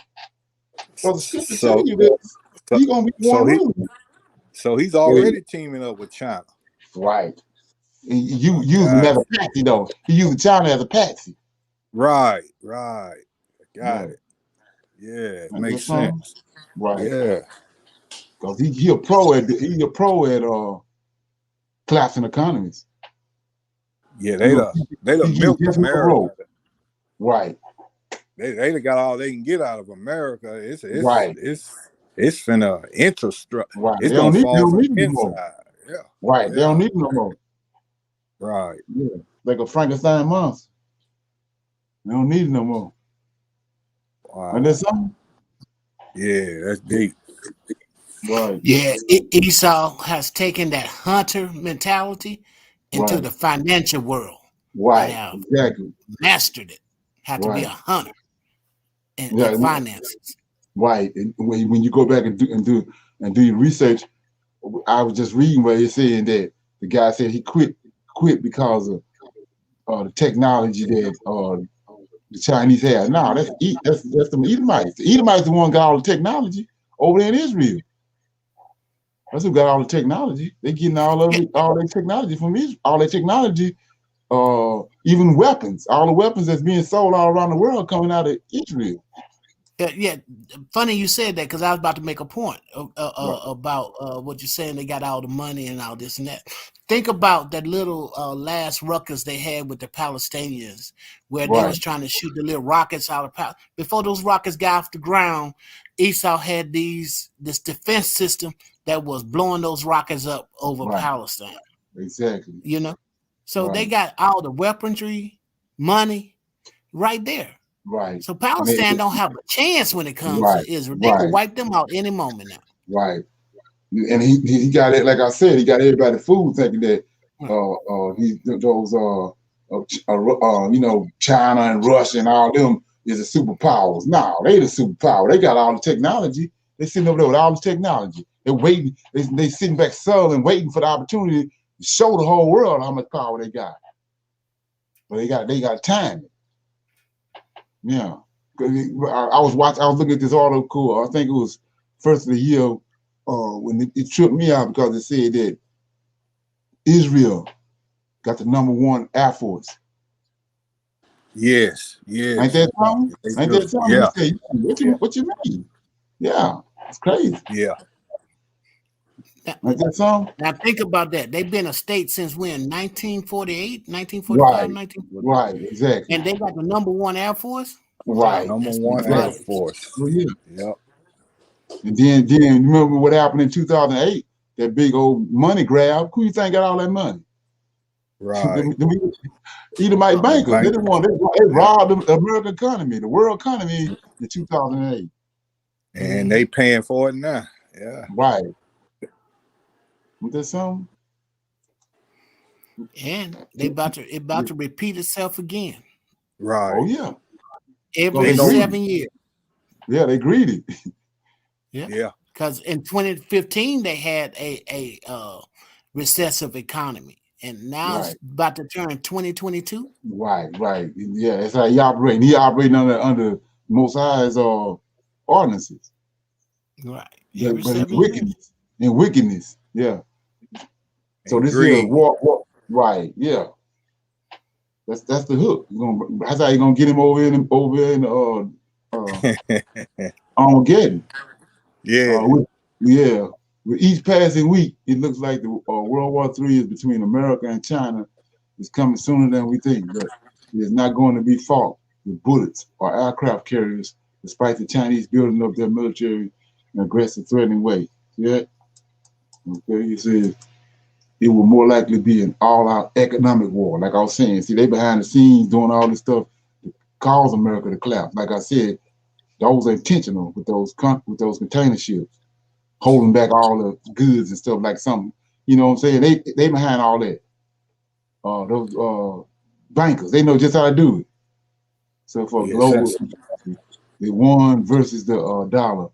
So the scripture tell you that he's going to be one ruling. So he's already teaming up with China. Right. You using him as a patsy though. He using China as a patsy. Right. Got it. Yeah, it makes sense. Right. Yeah. Because he a pro at collapsing economies. Yeah, they milked America. Right. They got all they can get out of America. It's right. It's finna Right. It's gonna fall from the inside. Yeah. Right. Yeah. They don't need no more. Right. Yeah. Like a Frankenstein monster. They don't need no more. Wow. And there's something. Yeah, that's deep. Right. Yeah, Esau has taken that hunter mentality into the financial world. Right. And have exactly. Mastered it. Had to be a hunter in finances. Right. And when you go back and do your research, I was just reading where it's saying that the guy said he quit because of the technology that the Chinese had. No, that's the Edomites. The Edomites the one got all the technology over there in Israel. That's who got all the technology. They getting all their technology from Israel. All their technology, even weapons. All the weapons that's being sold all around the world coming out of Israel. Yeah. Funny you said that, because I was about to make a point about what you're saying. They got all the money and all this and that. Think about that little last ruckus they had with the Palestinians, where they was trying to shoot the little rockets out of Palestine. Before those rockets got off the ground, Esau had this defense system that was blowing those rockets up over Palestine. Exactly. You know, so they got all the weaponry, money right there. Right. So Palestine don't have a chance when it comes to Israel. They can wipe them out any moment now. Right. And he got it, like I said, he got everybody fooled thinking that China and Russia and all them is the superpowers. No, they the superpower. They got all the technology. They sitting over there with all the technology. They're waiting. They sitting back sullen, waiting for the opportunity to show the whole world how much power they got. But they got time. Yeah. I was looking at this article. I think it was first of the year when it tripped me out because it said that Israel got the #1 Air Force. Yes. Ain't that something? Yeah. What you mean? Yeah, it's crazy. Yeah. Ain't that something? Now think about that. They've been a state since when? 1948, 1945, 1940. Right, exactly. And they got the #1 Air Force? Right. #1 Air Force. Oh, yeah. Yep. And then remember what happened in 2008? That big old money grab. Who you think got all that money? Right. Edomite bankers. They didn't want. They robbed the American economy, the world economy in 2008. And they paying for it now. Yeah. Right. Was that something? And they about to repeat itself again. Right. Oh yeah. Every 7 years. Yeah, they greedy. Yeah. Because in 2015 they had a recessive economy, and now it's about to turn 2022. Right. Yeah, that's how he operating. He operating under Most High's ordinances. Right. But in wickedness. Yeah. So this is a war. Right. Yeah. That's the hook. That's how you gonna get him over in Armageddon. Yeah. With each passing week, it looks like the World War III is between America and China. It's coming sooner than we think, but it is not going to be fought with bullets or aircraft carriers, despite the Chinese building up their military in an aggressive, threatening way. Yeah. Okay. You see, it will more likely be an all-out economic war. Like I was saying, see, they behind the scenes doing all this stuff to cause America to collapse. Like I said, those are intentional with those container ships, holding back all the goods and stuff like something. You know what I'm saying? They behind all that. Those bankers, they know just how to do it. So for global, the yuan versus the dollar,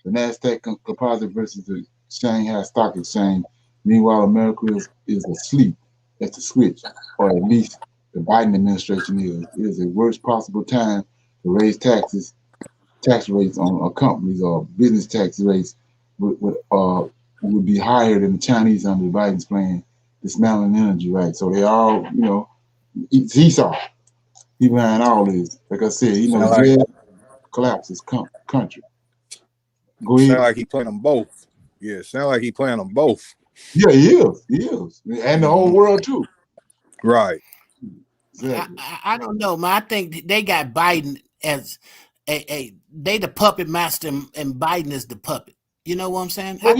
the NASDAQ composite versus the Shanghai Stock Exchange. Meanwhile, America is asleep at the switch, or at least the Biden administration is. It is the worst possible time to raise tax rates on companies, or business tax rates would be higher than the Chinese under Biden's plan, dismantling energy, right? So they all, it's Esau. He behind all this. Like I said, you know, jail collapses country. Go ahead. Sound like he playing them both. Yeah, sound like he playing them both. Yeah, he is. He is. And the whole world too. Right. Exactly. I don't know, man. I think they got Biden as they the puppet master and Biden is the puppet. You know what I'm saying? Oh,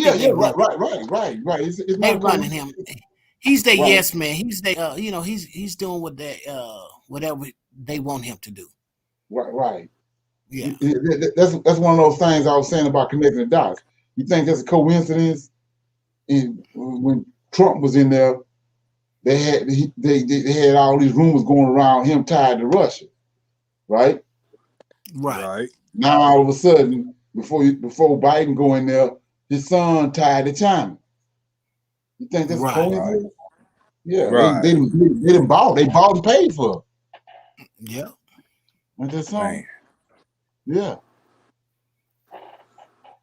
right. It's they running him. He's the yes man. He's the he's doing what they whatever they want him to do. Right. Yeah. That's one of those things I was saying about connecting the dots. You think that's a coincidence? And when Trump was in there, they had all these rumors going around him tied to Russia, right? Right. Now all of a sudden, before Biden go in there, his son tied to China. You think that's a coincidence? Right. Yeah, right. They didn't bought. They bought and paid for it. Yeah. Ain't that something? Yeah.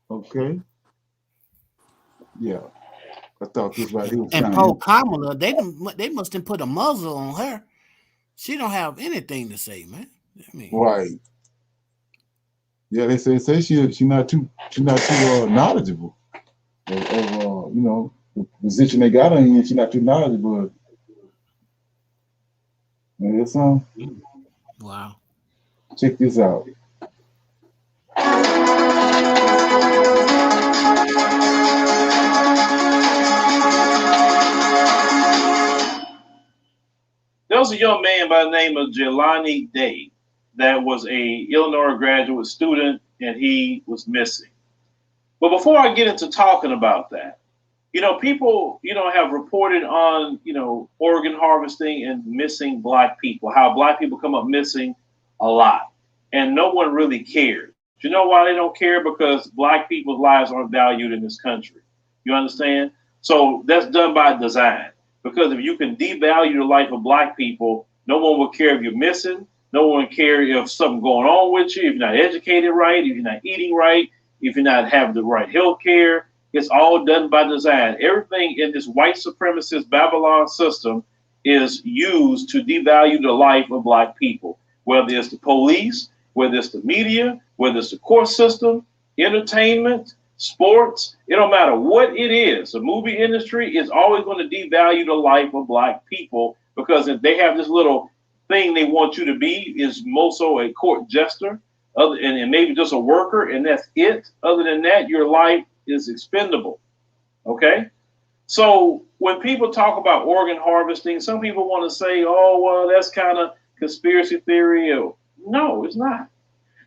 Okay. Yeah. I thought this right here. And poor Kamala, they must have put a muzzle on her. She don't have anything to say, man. I mean, right. Yeah, they say she not too knowledgeable of you know, the position they got her in. She's not too knowledgeable. That's something. Wow. Check this out. There was a young man by the name of Jelani Day that was a Illinois graduate student, and he was missing. But before I get into talking about that, you know, people, you know, have reported on, you know, organ harvesting and missing Black people, how Black people come up missing a lot, and no one really cares. You know why they don't care? Because Black people's lives aren't valued in this country. You understand? So that's done by design. Because if you can devalue the life of Black people, no one will care if you're missing. No one will care if something going on with you, if you're not educated right, if you're not eating right, if you're not having the right health care. It's all done by design. Everything in this white supremacist Babylon system is used to devalue the life of Black people, whether it's the police, whether it's the media, whether it's the court system, entertainment, sports. It don't matter what it is. The movie industry is always going to devalue the life of Black people because if they have this little thing they want you to be is more so a court jester and maybe just a worker, and that's it. Other than that, your life is expendable. Okay? So when people talk about organ harvesting, some people want to say, oh, well, that's kind of conspiracy theory. No, it's not.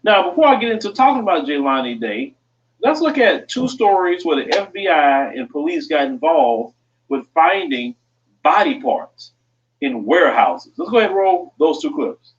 Now, before I get into talking about Jelani Day, let's look at two stories where the FBI and police got involved with finding body parts in warehouses. Let's go ahead and roll those two clips.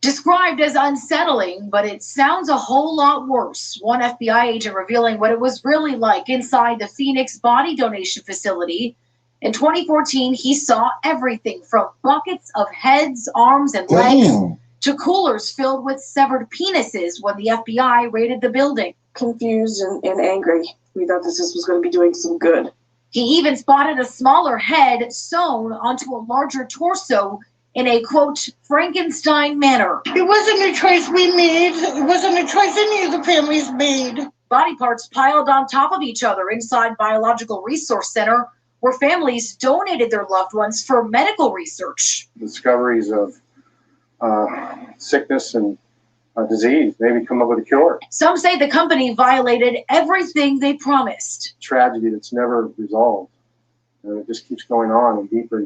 Described as unsettling, but it sounds a whole lot worse. One FBI agent revealing what it was really like inside the Phoenix body donation facility. In 2014, he saw everything from buckets of heads, arms, and legs to coolers filled with severed penises when the FBI raided the building. Confused and angry. We thought this was going to be doing some good. He even spotted a smaller head sewn onto a larger torso in a, quote, Frankenstein manner. It wasn't a choice we made. It wasn't a choice any of the families made. Body parts piled on top of each other inside Biological Resource Center, where families donated their loved ones for medical research. Discoveries of sickness and disease, maybe come up with a cure. Some say the company violated everything they promised. Tragedy that's never resolved. It just keeps going on and deeper.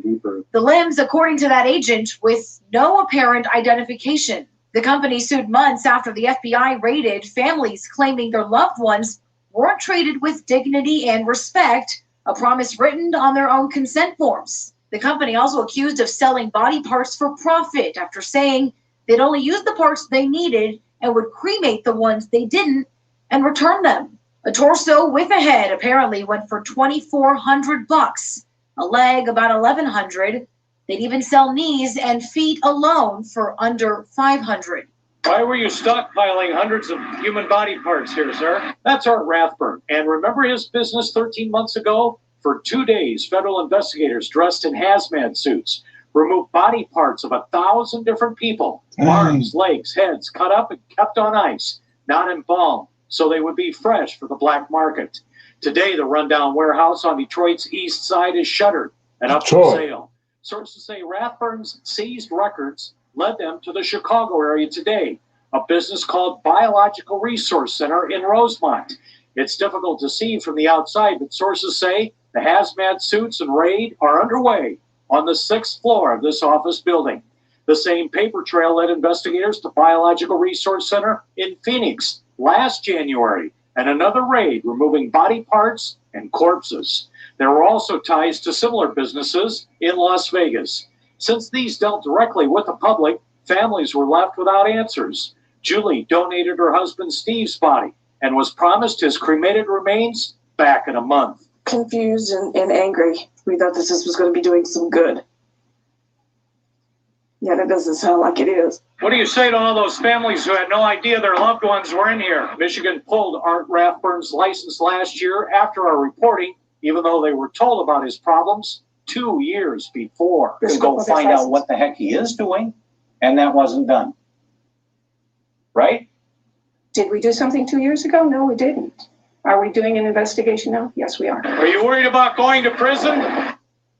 The limbs, according to that agent, with no apparent identification. The company sued months after the FBI raided, families claiming their loved ones weren't treated with dignity and respect, a promise written on their own consent forms. The company also accused of selling body parts for profit after saying they'd only use the parts they needed and would cremate the ones they didn't and return them. A torso with a head apparently went for $2,400, a leg about $1,100. They'd even sell knees and feet alone for under $500. Why were you stockpiling hundreds of human body parts here, sir? That's Art Rathburn. And remember his business 13 months ago? For 2 days, federal investigators dressed in hazmat suits removed body parts of 1,000 different people. Arms, legs, heads cut up and kept on ice, not embalmed, so they would be fresh for the black market. Today, the rundown warehouse on Detroit's east side is shuttered and up for sale. Sources say Rathbun's seized records led them to the Chicago area today, a business called Biological Resource Center in Rosemont. It's difficult to see from the outside, but sources say the hazmat suits and raid are underway on the 6th floor of this office building. The same paper trail led investigators to Biological Resource Center in Phoenix last January, and another raid removing body parts and corpses. There were also ties to similar businesses in Las Vegas. Since these dealt directly with the public, families were left without answers. Julie donated her husband Steve's body and was promised his cremated remains back in a month. Confused and angry. We thought this was going to be doing some good. Yet it doesn't sound like it is. What do you say to all those families who had no idea their loved ones were in here? Michigan pulled Art Rathbun's license last year after our reporting, even though they were told about his problems 2 years before. To go find out what the heck he is doing, and that wasn't done. Right? Did we do something 2 years ago? No, we didn't. Are we doing an investigation now? Yes, we are. Are you worried about going to prison?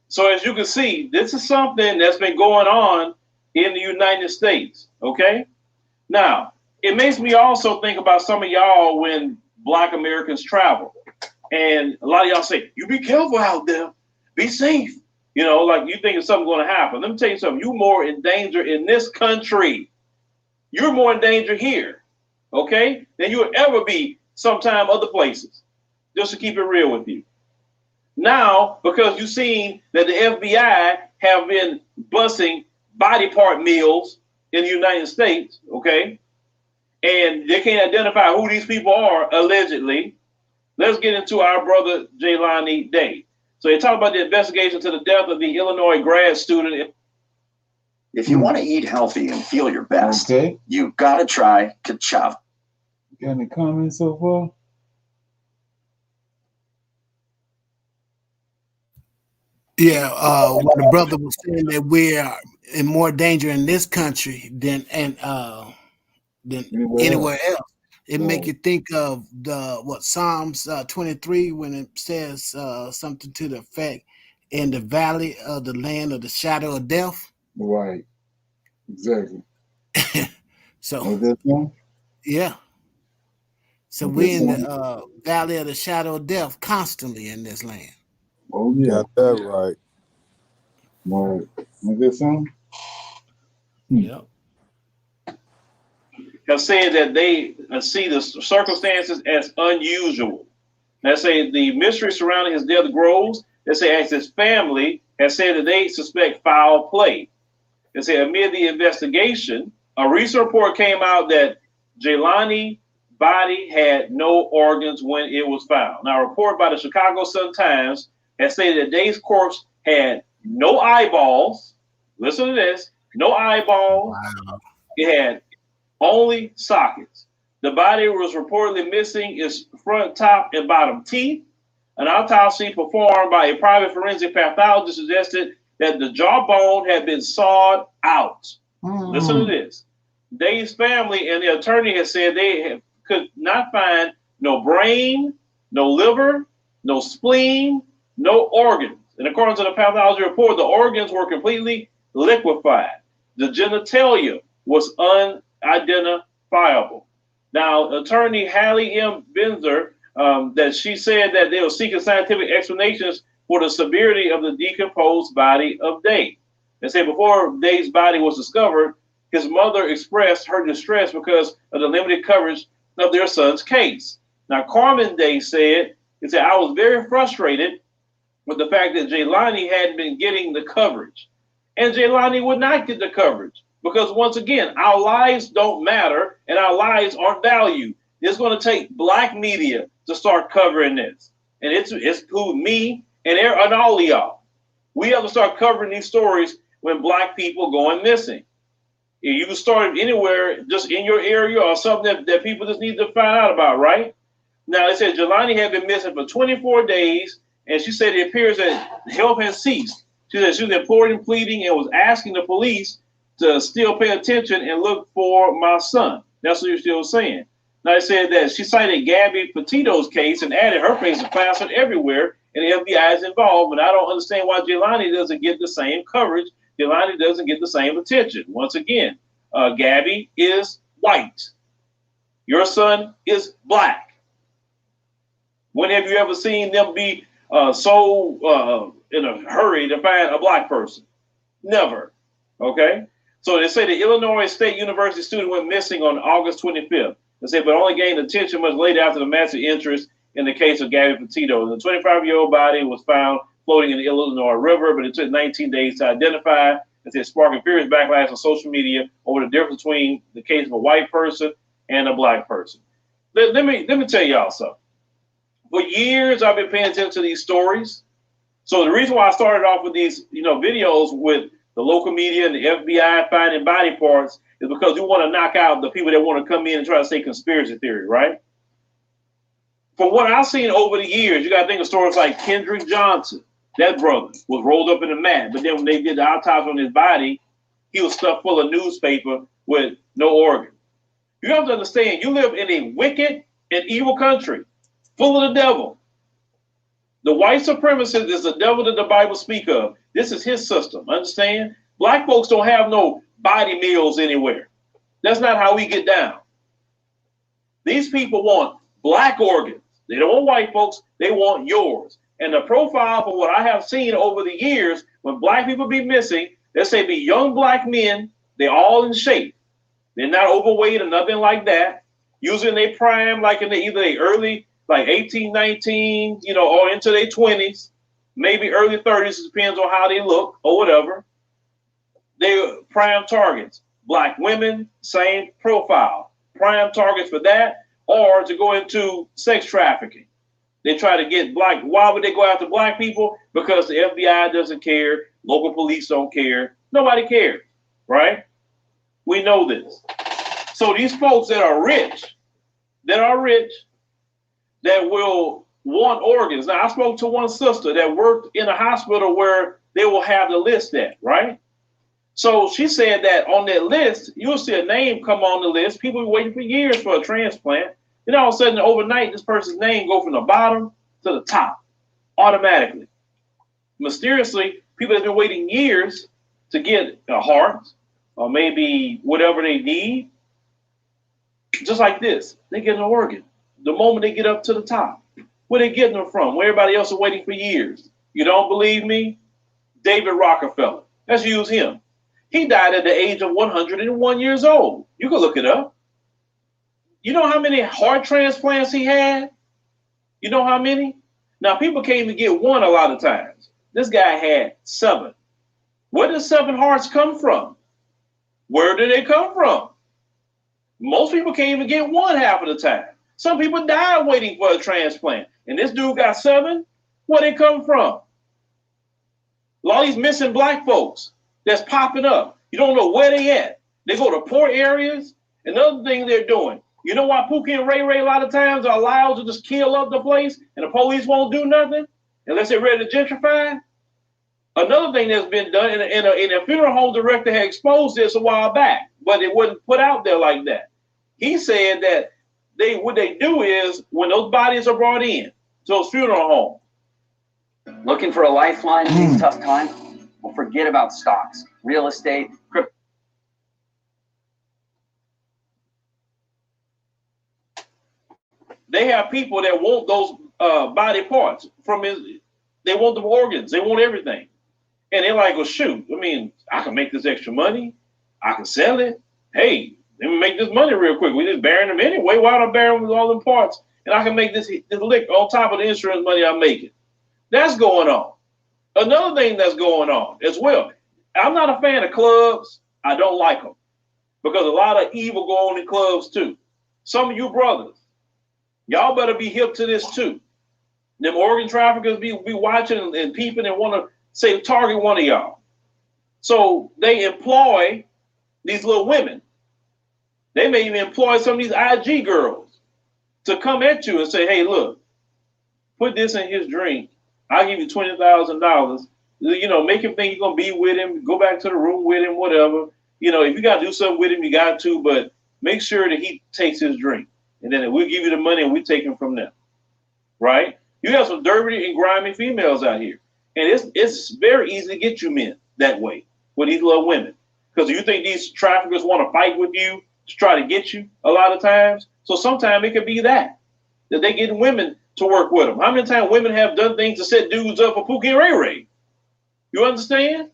So as you can see, this is something that's been going on in the United States, okay? Now, it makes me also think about some of y'all when Black Americans travel. And a lot of y'all say, you be careful out there, be safe. You know, like you think something's gonna happen. Let me tell you something, you're more in danger in this country. You're more in danger here, okay? Than you would ever be sometime other places, just to keep it real with you. Now, because you've seen that the FBI have been busting body part mills in the United States, okay? And they can't identify who these people are, allegedly. Let's get into our brother Jelani Day. So they talk about the investigation to the death of the Illinois grad student. If you want to eat healthy and feel your best, you've got to try Kachava. Got any comments so far? Yeah, what the brother was saying that we're in more danger in this country than anywhere else. It make you think of the Psalms 23 when it says something to the effect, in the valley of the land of the shadow of death. Right. Exactly. So yeah. So we're in the valley of the shadow of death constantly in this land. Oh yeah, got that right. Right. Is that something? Yep. Have said that they see the circumstances as unusual. They say the mystery surrounding his death grows. They say as his family has said that they suspect foul play. They say amid the investigation, a recent report came out that Jelani's body had no organs when it was found. Now, a report by the Chicago Sun-Times has stated that Day's corpse had no eyeballs. Listen to this, no eyeballs. Wow. It had only sockets. The body was reportedly missing its front, top, and bottom teeth. An autopsy performed by a private forensic pathologist suggested that the jawbone had been sawed out. Listen to this. Day's family and the attorney has said they could not find no brain, no liver, no spleen, no organs. And according to the pathology report, the organs were completely liquefied. The genitalia was unidentifiable. Now, attorney Hallie M. Benzer, that she said that they were seeking scientific explanations for the severity of the decomposed body of Day. They say before Day's body was discovered, his mother expressed her distress because of the limited coverage of their son's case. Now, Carmen Day said, I was very frustrated with the fact that Jelani hadn't been getting the coverage. And Jelani would not get the coverage because, once again, our lives don't matter and our lives aren't valued. It's going to take Black media to start covering this. And it's who, me and all of y'all. We have to start covering these stories when Black people going missing. You can start anywhere, just in your area or something that people just need to find out about, right? Now, it said Jelani had been missing for 24 days, and she said it appears that help has ceased. She said she was imploring and pleading and was asking the police to still pay attention and look for my son. That's what she was saying. Now, they said that she cited Gabby Petito's case and added her face is plastered everywhere and the FBI is involved, but I don't understand why Jelani doesn't get the same coverage. Jelani doesn't get the same attention. Once again, Gabby is white. Your son is black. When have you ever seen them be so in a hurry to find a black person? Never. Okay? So they say the Illinois State University student went missing on August 25th. They say, but only gained attention much later after the massive interest in the case of Gabby Petito. The 25-year-old body was found floating in the Illinois River, but it took 19 days to identify. It said sparking furious backlash on social media over the difference between the case of a white person and a black person. Let me tell y'all something. For years, I've been paying attention to these stories. So the reason why I started off with these, videos with the local media and the FBI finding body parts is because we want to knock out the people that want to come in and try to say conspiracy theory, right? From what I've seen over the years, you got to think of stories like Kendrick Johnson. That brother was rolled up in a mat, but then when they did the autopsy on his body, he was stuffed full of newspaper with no organ. You have to understand, you live in a wicked and evil country, full of the devil. The white supremacist is the devil that the Bible speaks of. This is his system, understand? Black folks don't have no body meals anywhere. That's not how we get down. These people want black organs. They don't want white folks, they want yours. And the profile for what I have seen over the years, when black people be missing, let's say be young black men, they're all in shape. They're not overweight or nothing like that. Usually in their prime, like in either their early, like 18, 19, or into their 20s, maybe early 30s, it depends on how they look or whatever. They're prime targets. Black women, same profile. Prime targets for that, or to go into sex trafficking. They try to get black. Why would they go after black people? Because the FBI doesn't care. Local police don't care. Nobody cares, right? We know this. So these folks that are rich, that will want organs. Now, I spoke to one sister that worked in a hospital where they will have the list at, right? So she said that on that list, you'll see a name come on the list. People are waiting for years for a transplant. Then all of a sudden, overnight, this person's name go from the bottom to the top automatically. Mysteriously, people have been waiting years to get a heart or maybe whatever they need. Just like this, they get an organ the moment they get up to the top. Where they getting them from? Where everybody else is waiting for years. You don't believe me? David Rockefeller. Let's use him. He died at the age of 101 years old. You can look it up. You know how many heart transplants he had? You know how many? Now, people can't even get one a lot of times. This guy had 7. Where did 7 hearts come from? Where did they come from? Most people can't even get one half of the time. Some people die waiting for a transplant. And this dude got 7? Where they come from? A lot of these missing black folks that's popping up. You don't know where they at. They go to poor areas. Another thing they're doing. You know why Pookie and Ray Ray a lot of times are allowed to just kill up the place and the police won't do nothing unless they're ready to gentrify? Another thing that's been done, and a funeral home director had exposed this a while back, but it wasn't put out there like that. He said that what they do is when those bodies are brought in to those funeral homes. Looking for a lifeline in these tough times? Well, forget about stocks, real estate, crypto. They have people that want those body parts they want the organs, they want everything. And they're like, well, shoot, I can make this extra money. I can sell it. Hey, let me make this money real quick. We just burying them anyway. Why don't I bury them with all them parts? And I can make this lick on top of the insurance money I'm making. That's going on. Another thing that's going on as well. I'm not a fan of clubs. I don't like them because a lot of evil go on in clubs too. Some of you brothers, y'all better be hip to this too. Them organ traffickers be watching and peeping and want to say target one of y'all. So they employ these little women. They may even employ some of these IG girls to come at you and say, hey, look, put this in his drink. I'll give you $20,000. You know, make him think you're gonna be with him. Go back to the room with him, whatever. You know, if you gotta do something with him, you got to. But make sure that he takes his drink, and then we'll give you the money, and we take him from there. Right? You have some dirty and grimy females out here, and it's very easy to get you men that way with these little women. Because you think these traffickers want to fight with you to try to get you a lot of times. So sometimes it could be that they get women to work with them. How many times women have done things to set dudes up for Pookie and Ray Ray? You understand?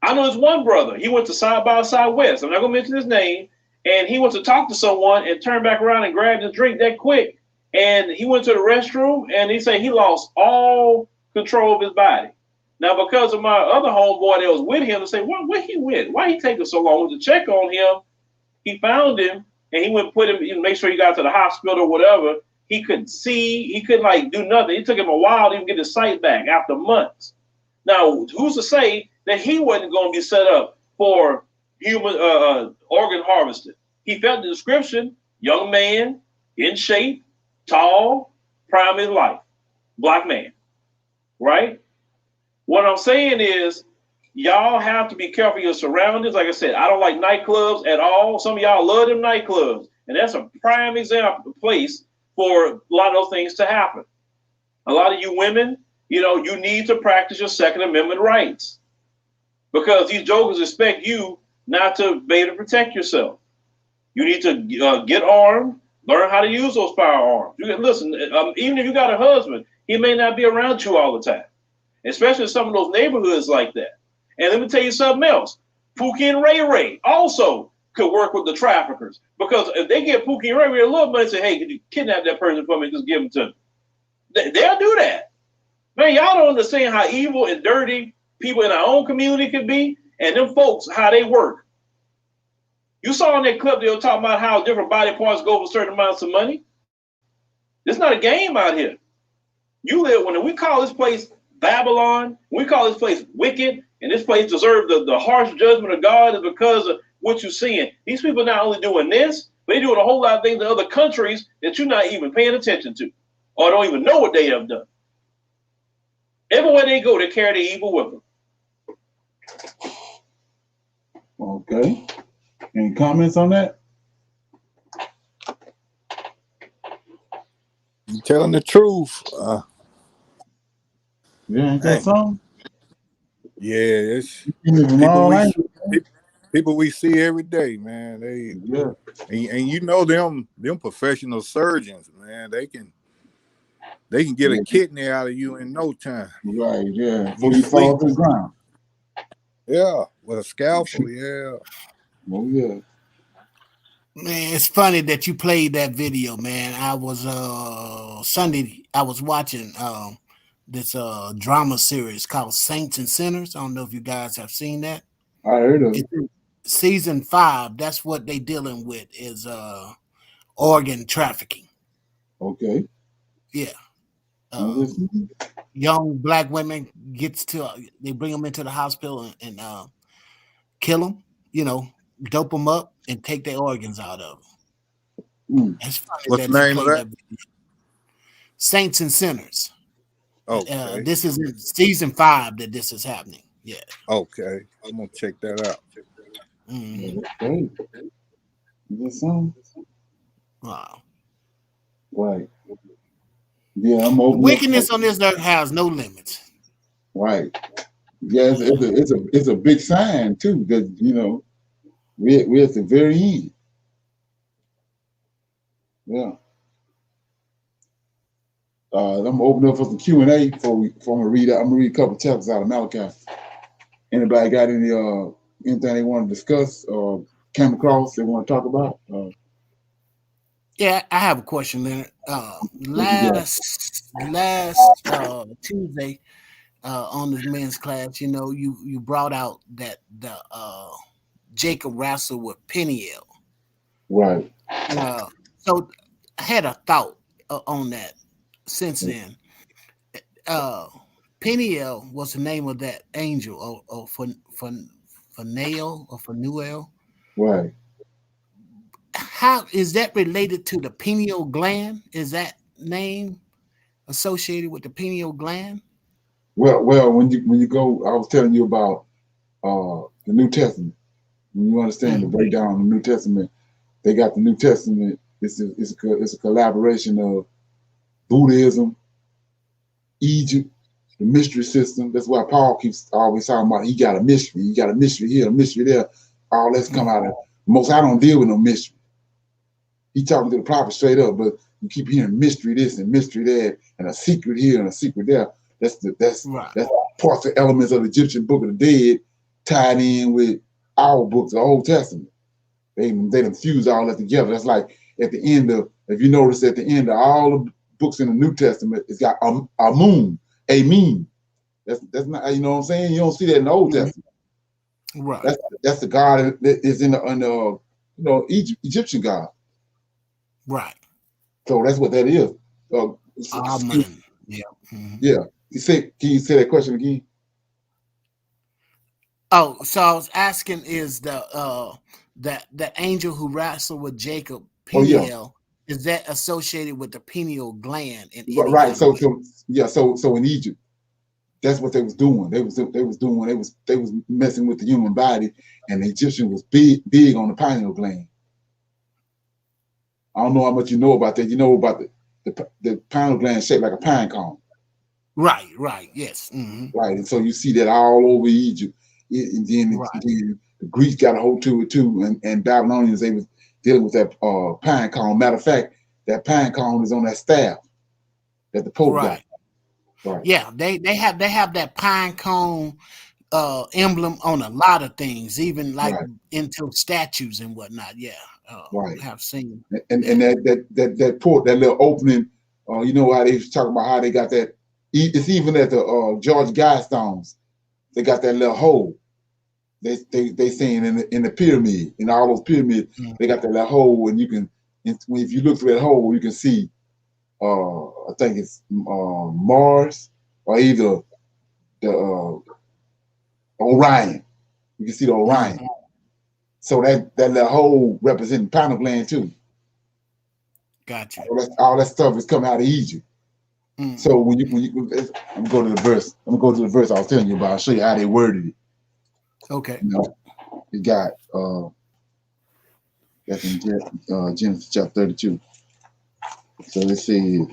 I know this one brother. He went to South by Southwest. I'm not gonna mention his name. And he went to talk to someone and turned back around and grabbed his drink that quick. And he went to the restroom and he said he lost all control of his body. Now, because of my other homeboy that was with him, to say, where he went? Why he taking so long to check on him? He found him and he went put him, make sure he got to the hospital or whatever. He couldn't see, he couldn't like do nothing. It took him a while to even get his sight back after months. Now, who's to say that he wasn't going to be set up for human organ harvesting? He felt the description: young man, in shape, tall, prime of his life, black man, right? What I'm saying is, y'all have to be careful of your surroundings. Like I said, I don't like nightclubs at all. Some of y'all love them nightclubs, and that's a prime example place for a lot of those things to happen. A lot of you women, you know, you need to practice your Second Amendment rights, because these jokers expect you not to be able to protect yourself. You need to get armed, learn how to use those firearms. You can listen, even if you got a husband, he may not be around you all the time, especially in some of those neighborhoods like that. And let me tell you something else. Pookie and Ray Ray also could work with the traffickers, because if they get Pookie and Ray Ray a little money and say, hey, can you kidnap that person for me? Just give them to them. They'll do that. Man, y'all don't understand how evil and dirty people in our own community can be, and them folks, how they work. You saw in that clip they were talking about how different body parts go for certain amounts of money. It's not a game out here. You live, when we call this place Babylon, we call this place wicked, and this place deserves the harsh judgment of God, is because of what you're seeing. These people not only doing this, but they're doing a whole lot of things in other countries that you're not even paying attention to, or don't even know what they have done. Everywhere they go, they carry the evil with them. Okay. Any comments on that? You telling the truth. Yeah, ain't that something? Yeah, it's people we see every day, man. And you know them professional surgeons, man. They can get a kidney out of you in no time. Right, yeah. Before you fall to the ground. Yeah, with a scalpel, yeah. Oh, yeah. Man, it's funny that you played that video, man. I was Sunday, I was watching this drama series called Saints and Sinners. I don't know if you guys have seen that. I heard of it. Season 5, that's what they dealing with, is organ trafficking. Okay. Yeah. Young black women they bring them into the hospital and kill them, you know, dope them up and take their organs out of them. That's funny. What's the name of that? Saints and Sinners. Okay. This is in season 5 that this is happening. Yeah. Okay. I'm gonna check that out. Okay. Is that something? Wow. Right. Yeah, I'm open. Wickedness on this earth has no limits. Right. Yeah, it's a big sign too that, you know, we're at the very end. Yeah. I'm gonna open up for some Q&A before I'm gonna read out. I'm gonna read a couple chapters out of Malachi. Anybody got anything they want to discuss or came across they want to talk about? Yeah, I have a question, Leonard. Last Tuesday on the men's class, you know, you brought out that the Jacob wrestled with Peniel. Right. So I had a thought on that since then. Peniel was the name of that angel, or Phanuel. Right. How is that related to the pineal gland? Is that name associated with the pineal gland? Well, when you go, I was telling you about the New Testament. When you understand the breakdown of the New Testament, they got the New Testament. It's a collaboration of Buddhism, Egypt, the mystery system. That's why Paul keeps always talking about he got a mystery. He got a mystery here, a mystery there. All that's come out of most. I don't deal with no mystery. He talking to the prophet straight up, but you keep hearing mystery this and mystery that, and a secret here and a secret there. That's parts of elements of the Egyptian Book of the Dead tied in with our books, the Old Testament. They done fuse all that together. That's like at the end of, if you notice at the end of all the books in the New Testament, it's got a moon, a mean. That's not, you know what I'm saying? You don't see that in the Old Testament. Right. That's the God that is in the Egyptian God. Right. So that's what that is. Amen. Yeah. Yeah. Can you say that question again? Oh, so I was asking, is the that angel who wrestled with Jacob, Peniel, is that associated with the pineal gland in any right? So in Egypt, that's what they was doing. They was messing with the human body, and the Egyptian was big on the pineal gland. I don't know how much you know about that. You know about the pineal gland shaped like a pine cone. Right, yes. Right, and so you see that all over Egypt. And then the Greeks got a hold to it too, and Babylonians, they was dealing with that pine cone. Matter of fact, that pine cone is on that staff that the Pope got. Right. Yeah, they have that pine cone emblem on a lot of things, even like into statues and whatnot. Yeah, have seen. And that port, that little opening. You know how they was talking about how they got that. It's even at the George Guidestones. They got that little hole. They saying in the pyramid, in all those pyramids, they got that little hole, and you can, if you look through that hole, you can see. I think it's Mars or either the Orion. You can see the Orion. So that little hole representing pineal gland too. Gotcha. All that stuff is coming out of Egypt. So when you I'm gonna go to the verse. I'm gonna go to the verse I was telling you about. I'll show you how they worded it. Okay. You know, it got that's in Genesis chapter 32. So let's see.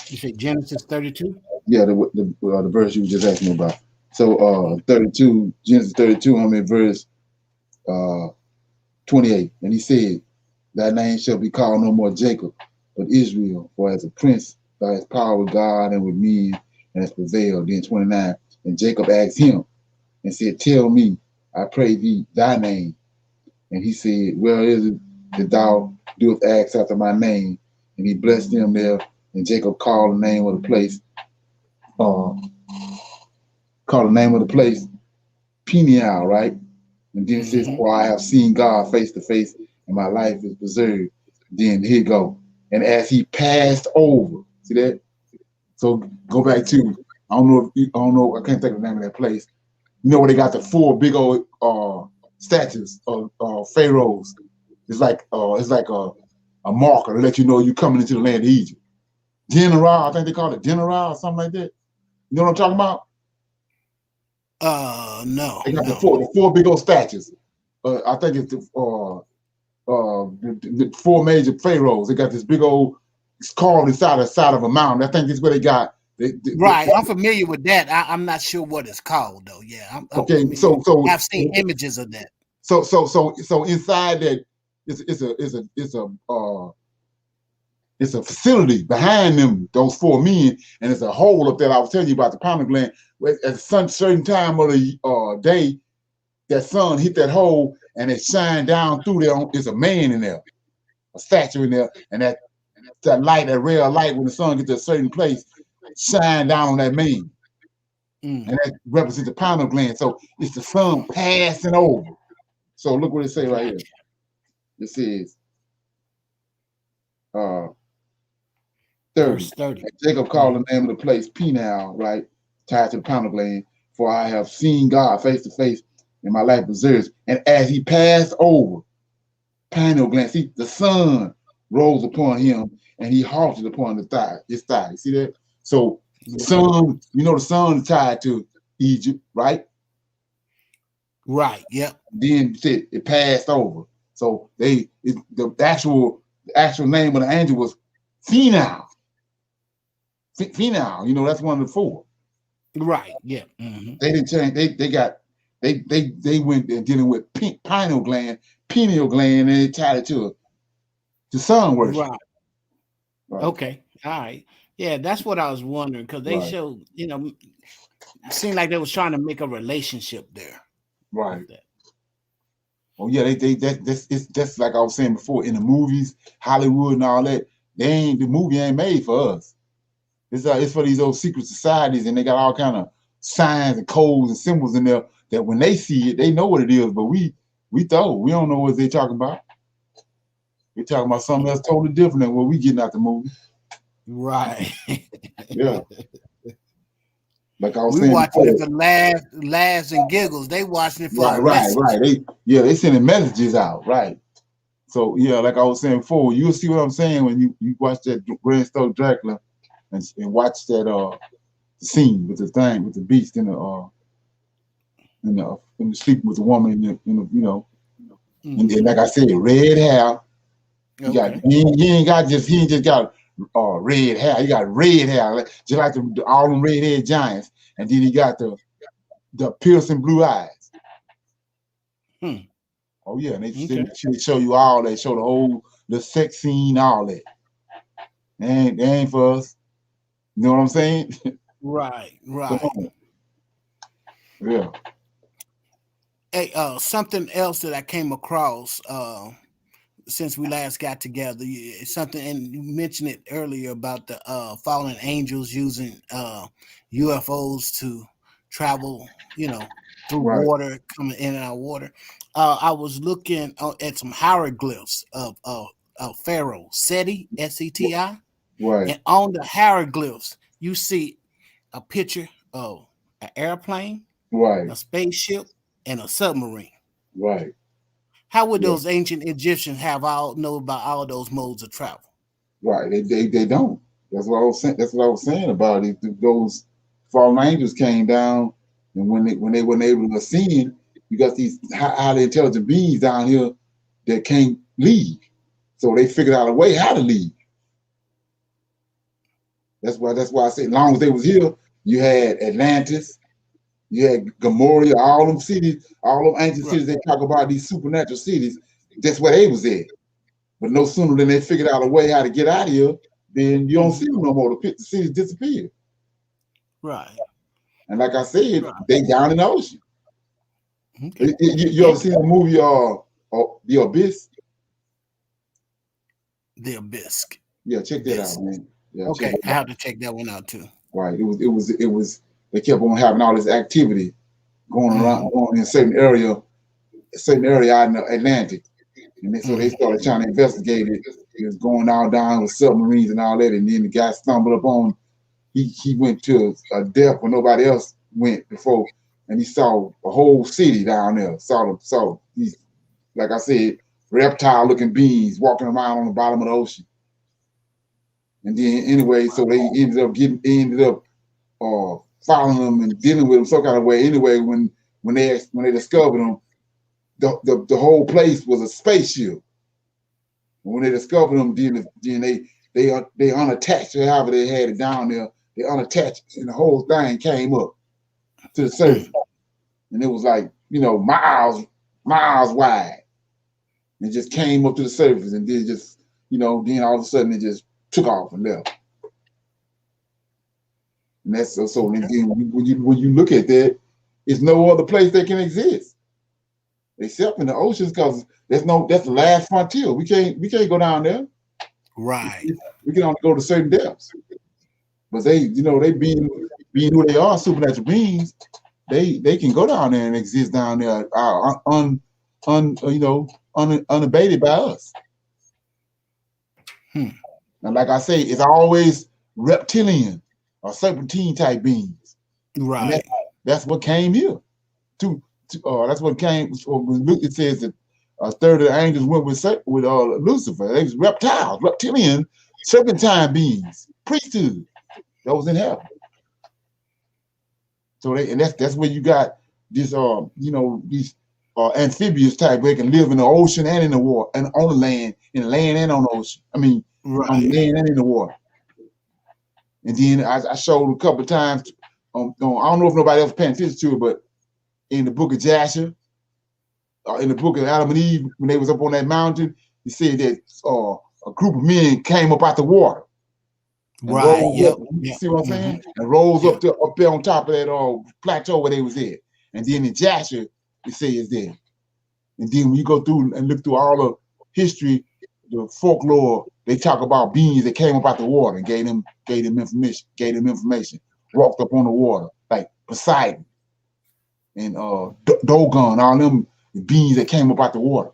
You say Genesis 32? Yeah, the verse you were just asking me about. So 32, Genesis 32, I'm in verse 28. And he said, thy name shall be called no more Jacob, but Israel, for as a prince thou hast power with God and with men, and hast prevailed. Then 29. And Jacob asked him and said, tell me, I pray thee, thy name. And he said, where is it that thou doest ask after my name? And he blessed him there. And Jacob called the name of the place, Peniel, right? And then it says, for I have seen God face to face, and my life is preserved. Then here you go. And as he passed over, see that? So go back to, I don't know, I can't think of the name of that place. You know where they got the 4 big old statues of pharaohs. It's like a marker to let you know you're coming into the land of Egypt. General, I think they call it General or something like that. You know what I'm talking about? No. They got the 4 big old statues. I think it's the 4 major pharaohs. They got this big old, it's carved inside the side of a mountain. I think that's where they got. I'm familiar with that. I'm not sure what it's called though. Yeah. Okay. So I've seen images of that. So inside that it's a facility behind them, those 4 men, and it's a hole up there. I was telling you about the pineal gland. At a certain time of the day, that sun hit that hole and it shined down through there. There's a man in there, a statue in there, and that light, that ray of light, when the sun gets to a certain place, shine down on that man. And that represents the pineal gland. So it's the sun passing over. So look what it says right here. It says 30. Jacob called the name of the place Peniel, right? Tied to the pineal gland. For I have seen God face to face, and my life preserves. And as he passed over, pineal gland, see, the sun rose upon him, and he halted upon his thigh. You see that? So The sun, you know, the sun is tied to Egypt, right? Right. Yep. Then it passed over. So the actual name of the angel was Phenol. Phenol, you know, that's one of the four. Right. Yeah. Mm-hmm. They didn't change. They went there dealing with pineal gland, and they tied it to sun worship. Right. Okay. All right. Yeah, that's what I was wondering, because they showed, you know, it seemed like they was trying to make a relationship there. Right. Oh yeah, that's like I was saying before, in the movies, Hollywood and all that, the movie ain't made for us. It's for these old secret societies, and they got all kind of signs and codes and symbols in there that when they see it, they know what it is, but we don't know what they're talking about. We're talking about something else totally different than what we getting out the movie. Right. Yeah. Like I was saying, watching it for laughs and giggles. They watching it for right. They sending messages out, right? So yeah, like I was saying before, you'll see what I'm saying when you watch that Bram Stoker Dracula and watch that scene with the beast in the sleep with the woman in the you know, and then, like I said, red hair. He ain't just got red hair. He got red hair, just like all them red-haired giants. And then he got the piercing blue eyes. Oh yeah, and they show you all that. Show the whole sex scene, all that. They ain't for us. You know what I'm saying? Right. Yeah. Hey, something else that I came across since we last got together, something, and you mentioned it earlier about the fallen angels using UFOs to travel, you know, through water, coming in and out of water. I was looking at some hieroglyphs of Pharaoh Seti, Seti, and on the hieroglyphs you see a picture of an airplane, a spaceship, and a submarine. Right. How would those ancient Egyptians know about all those modes of travel? Right. They don't. That's what I was saying. That's what I was saying about it. Those fallen angels came down, and when they weren't able to ascend, you got these highly intelligent beings down here that can't leave. So they figured out a way how to leave. That's why I said, as long as they was here, you had Atlantis, you had Gomorrah, all them cities, all them ancient cities they talk about, these supernatural cities, that's where they was at. But no sooner than they figured out a way how to get out of here, then you don't see them no more. The cities disappeared. Right. And like I said, they down in the ocean. Okay. You ever seen the movie The Abyss? The Abyss. Yeah, check that out, man. Yeah, okay, I have to check that one out too. Right. It was they kept on having all this activity going around in a certain area out in the Atlantic. And so they started trying to investigate it. It was going all down with submarines and all that. And then the guy stumbled upon, he went to a depth where nobody else went before. And he saw a whole city down there. Saw these, like I said, reptile looking beings walking around on the bottom of the ocean. And then anyway, so they ended up following them and dealing with them some kind of way. Anyway, when they discovered them, the whole place was a spaceship. And when they discovered them, then they unattached, or however they had it down there. They unattached, and the whole thing came up to the surface, and it was like, you know, miles wide. And it just came up to the surface, and then just, you know, then all of a sudden it just took off and left. And that's so when you look at that, it's no other place that can exist except in the oceans, because that's the last frontier. We can't go down there. Right. We can only go to certain depths. But they, you know, they being who they are, supernatural beings, they can go down there and exist down there, unabated by us. And like I say, it's always reptilian or serpentine type beings. Right. That's what came here. That's what came. It says that a third of the angels went with Lucifer. They was reptiles, reptilian, serpentine beings, priesthood that was in heaven. So that's where you got this these amphibious type where they can live in the ocean and in the water and on the land, in land and on the ocean. I mean, on the land and in the water. And then I showed a couple of times. I don't know if nobody else paying attention to it, but in the book of Jasher, in the book of Adam and Eve, when they was up on that mountain, he said that a group of men came up out the water. Right. Yep. See what I'm saying? And rose up there on top of that plateau where they was at. And then in Jasher, it says there. And then when you go through and look through all the history, the folklore, they talk about beings that came up out the water and gave them information, walked up on the water, like Poseidon and Dogon, all them beings that came up out the water.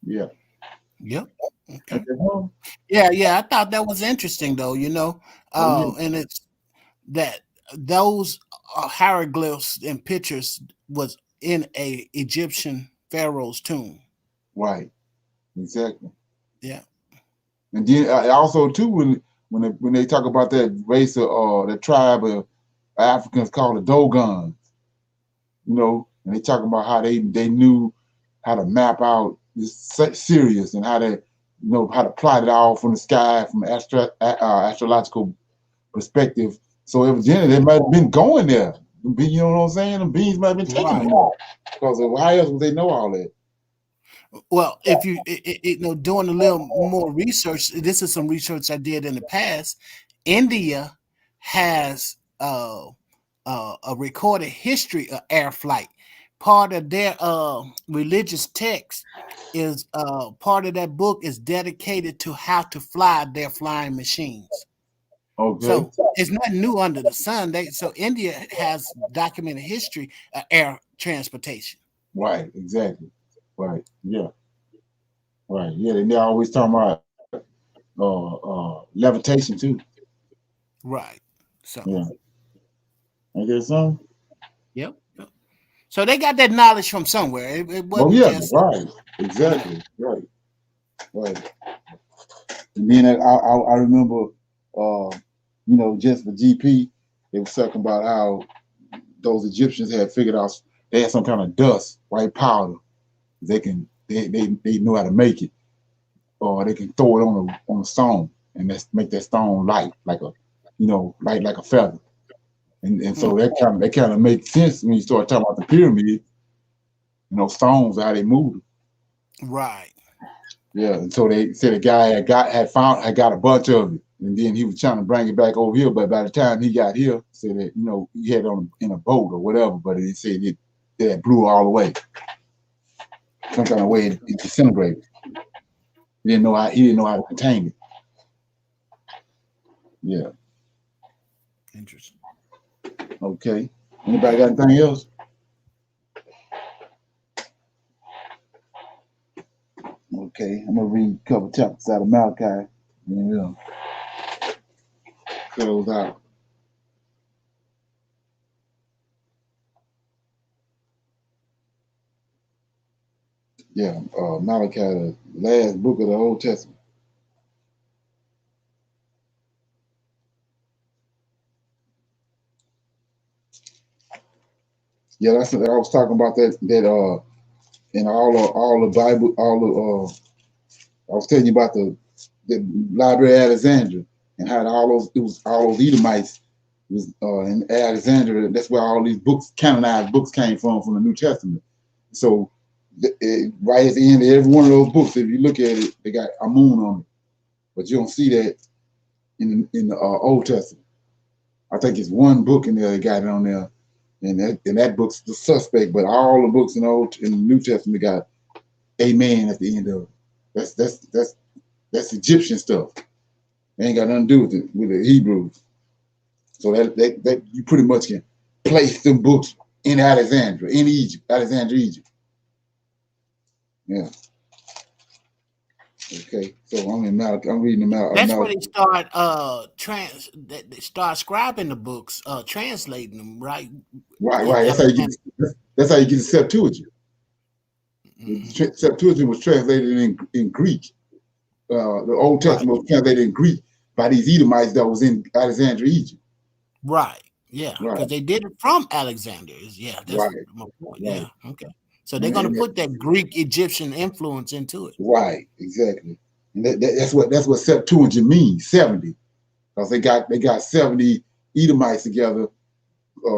Yeah. Yep. Okay. Yeah. I thought that was interesting, though. And it's that those hieroglyphs and pictures was in a Egyptian pharaoh's tomb. Right. Exactly. Yeah. And then also too, when they talk about that race of the tribe of Africans called the Dogons, and they talk about how they knew how to map out this Sirius and how to how to plot it all from the sky from astrological perspective. So evidently they might have been going there. You know what I'm saying? The beings might have been taking them off. Because how else would they know all that? Well, if you doing a little more research, this is some research I did in the past. India has a recorded history of air flight. Part of their religious text is part of that book is dedicated to how to fly their flying machines. Okay. So it's not new under the sun. So India has documented history of air transportation. Right. Exactly. Right. Yeah. Right. Yeah. They always talking about levitation too. Right. So. Yeah. I guess so. Yep. So they got that knowledge from somewhere. It wasn't just right. Exactly. Right. And then I remember, just for GP, they were talking about how those Egyptians had figured out they had some kind of dust, white powder. They know how to make it, or they can throw it on a stone and make that stone light, like a feather. And so that kind of makes sense when you start talking about the pyramid. Stones, how they moved. Right. Yeah, and so they said the guy had got a bunch of it, and then he was trying to bring it back over here. But by the time he got here, said that he had it in a boat or whatever. But he said it blew all the way, some kind of way it disintegrated. He didn't know how to contain it. Yeah. Interesting. Okay. Anybody got anything else? Okay, I'm gonna read a couple chapters out of Malachi. Close out. Yeah, Malachi, the last book of the Old Testament. Yeah, that's what I was talking about. That in all the Bible, I was telling you about the Library of Alexandria and how all those Edomites was in Alexandria. That's where all these books, canonized books, came from the New Testament. So right at the end of every one of those books, if you look at it, they got a moon on it, but you don't see that in the Old Testament. I think it's one book in there that got it on there, and that book's the suspect. But all the books in the New Testament got amen at the end of it. That's Egyptian stuff. It ain't got nothing to do with the Hebrews. So that you pretty much can place them books in Alexandria, in Egypt, Alexandria, Egypt. Yeah. Okay. So I'm in Malachi. I'm reading them out. That's where they start scribing the books, translating them, right? Right. That's how you get the Septuagint. The Septuagint was translated in Greek. The Old Testament was translated in Greek by these Edomites that was in Alexandria, Egypt. Right. Yeah. Because they did it from Alexander. That's my point. Right. Yeah. Okay. So they're going to put that Greek Egyptian influence into it. Right. Exactly. And that's what Septuagint means, 70. Because they got 70 Edomites together,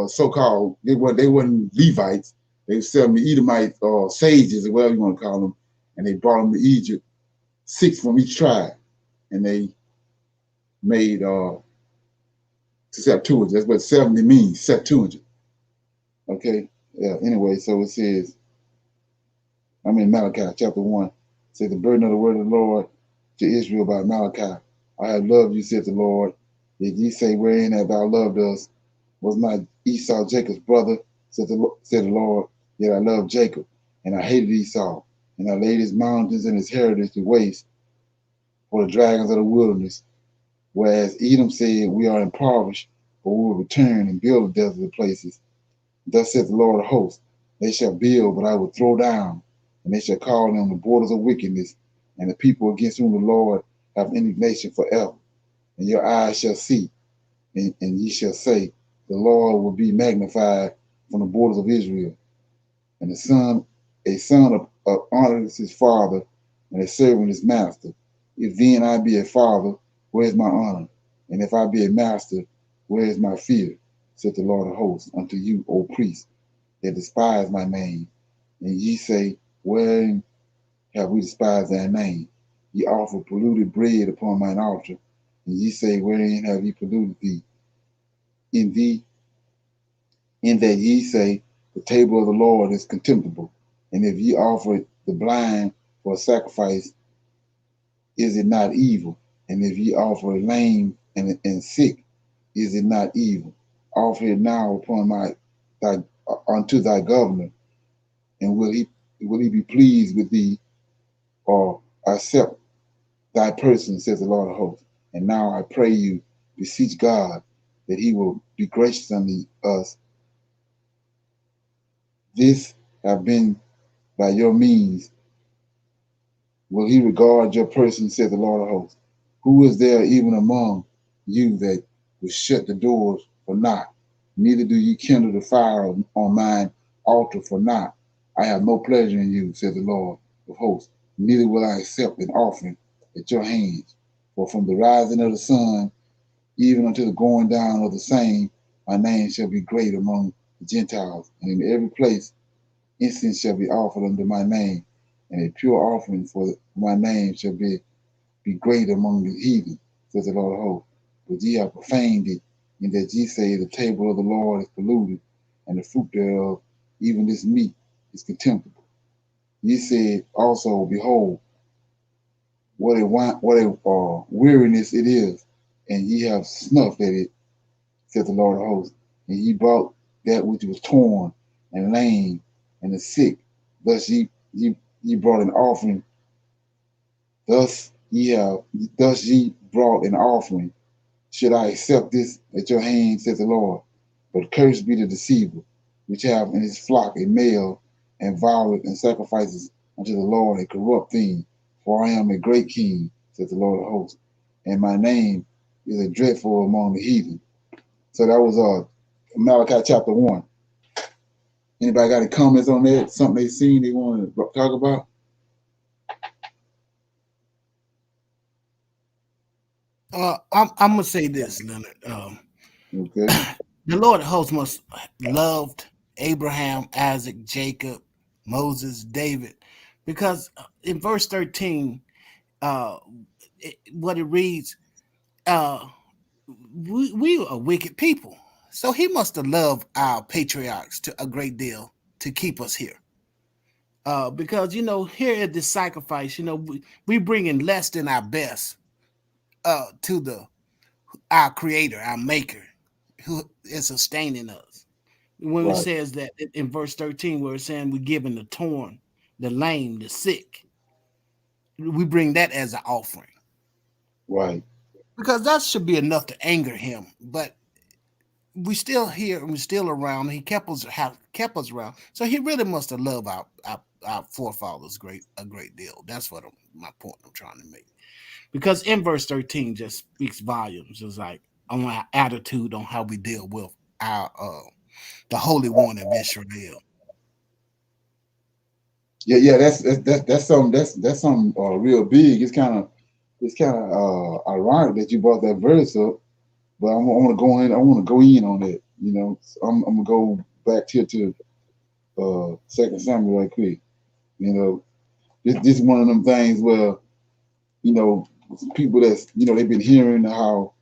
so-called. They weren't Levites. They were 70 Edomite sages, or whatever you want to call them, and they brought them to Egypt, 6 from each tribe, and they made Septuagint. That's what 70 means, Septuagint. Okay. Yeah. Anyway, so it says, I'm in Malachi chapter 1. It says, the burden of the word of the Lord to Israel by Malachi. I have loved you, said the Lord. Did ye say, wherein have thou loved us? Was not Esau Jacob's brother, said the Lord. Yet I loved Jacob, and I hated Esau, and I laid his mountains and his heritage to waste for the dragons of the wilderness. Whereas Edom said, we are impoverished, but we will return and build the desolate places. Thus saith the Lord of hosts, they shall build, but I will throw down, and they shall call them the borders of wickedness, and the people against whom the Lord have indignation forever. And your eyes shall see, and ye shall say, the Lord will be magnified from the borders of Israel. And a son honors his father, and a servant his master. If then I be a father, where is my honor? And if I be a master, where is my fear? Said the Lord of hosts unto you, O priests, that despise my name. And ye say, wherein have we despised thy name? Ye offer polluted bread upon mine altar, and ye say, wherein have ye polluted thee? In that ye say, the table of the Lord is contemptible. And if ye offer the blind for a sacrifice, is it not evil? And if ye offer a lame and sick, is it not evil? Offer it now upon unto thy governor, and will he be pleased with thee, or accept thy person, says the Lord of hosts. And now I pray you, beseech God, that he will be gracious unto us. This have been by your means. Will he regard your person, said the Lord of hosts? Who is there even among you that will shut the doors for naught? Neither do ye kindle the fire on mine altar for naught. I have no pleasure in you, said the Lord of hosts. Neither will I accept an offering at your hands. For from the rising of the sun, even unto the going down of the same, my name shall be great among the Gentiles, and in every place incense shall be offered unto my name, and a pure offering for my name shall be great among the heathen, says the Lord of hosts. But ye have profaned it, in that ye say, the table of the Lord is polluted, and the fruit thereof, even this meat, is contemptible. Ye said also, behold, what a weariness it is, and ye have snuffed at it, said the Lord of hosts. And ye brought that which was torn and lame and the sick. Thus ye brought an offering. Thus ye brought an offering. Should I accept this at your hand, said the Lord? But cursed be the deceiver, which have in his flock a male, and vow it and sacrifices unto the Lord a corrupt thing. For I am a great king, said the Lord of hosts, and my name is a dreadful among the heathen. So that was Malachi chapter 1. Anybody got any comments on that? Something they seen they want to talk about? I'm gonna say this, Leonard. Okay. The Lord of hosts must loved Abraham, Isaac, Jacob, Moses, David, because in verse 13, what it reads, we are wicked people. So he must have loved our patriarchs to a great deal to keep us here. Because here at this sacrifice, we bring in less than our best to our creator, our maker, who is sustaining us. When it says that in verse 13, where it's saying we're giving the torn, the lame, the sick, we bring that as an offering. Right. Because that should be enough to anger him. But we still here and we're still around. He kept us around. So he really must have loved our forefathers a great deal. That's what my point I'm trying to make. Because in verse 13 just speaks volumes. It's like, on our attitude on how we deal with our the Holy One of Israel. Yeah, that's something real big. It's kind of ironic that you brought that verse up, but I want to go in. I want to go in on that. You know, so I'm gonna go back here to 2 Samuel right quick. You know, this is one of them things where, you know, people that's, you know, they've been hearing how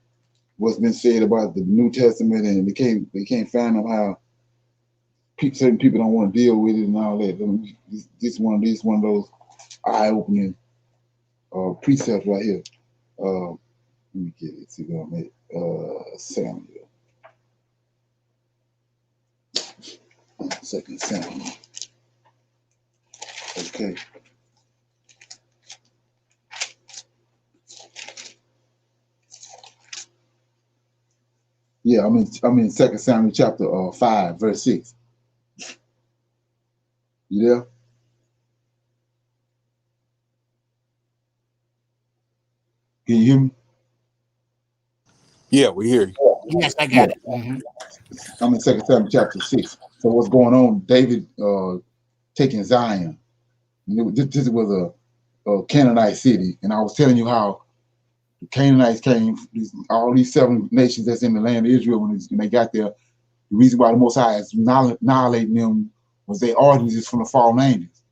what's been said about the New Testament, and they can't find out how certain people don't want to deal with it and all that. This one of those eye-opening precepts right here. Let me get it. See what I made. Samuel. 2 Samuel. Okay. Yeah, I'm in 2 Samuel chapter 5, verse 6. You there? Can you hear me? Yeah, we hear you. Yes, I got it. Mm-hmm. I'm in 2 Samuel chapter 6. So what's going on? David taking Zion. This was a Canaanite city, and I was telling you how the Canaanites came. All these 7 nations that's in the land of Israel, when they got there, the reason why the Most High is annihilating them was their ordinances from the fallen angels.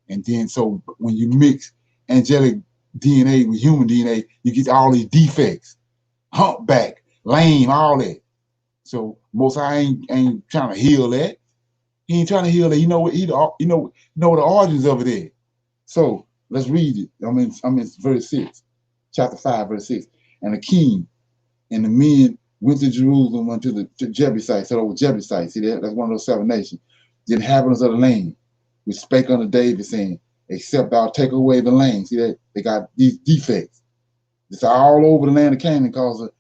And then so when you mix angelic DNA with human DNA, you get all these defects, humpback, lame, all that. So Most High ain't trying to heal that. He ain't trying to heal that. You know what? You know the origins of it is. So let's read it. I'm in verse 6, chapter 5, verse 6. And the king and the men went to Jerusalem unto the Jebusites. So those Jebusites, see that? That's one of those 7 nations. The inhabitants of the land, which spake unto David, saying, except thou take away the land. See that? They got these defects. It's all over the land of Canaan because of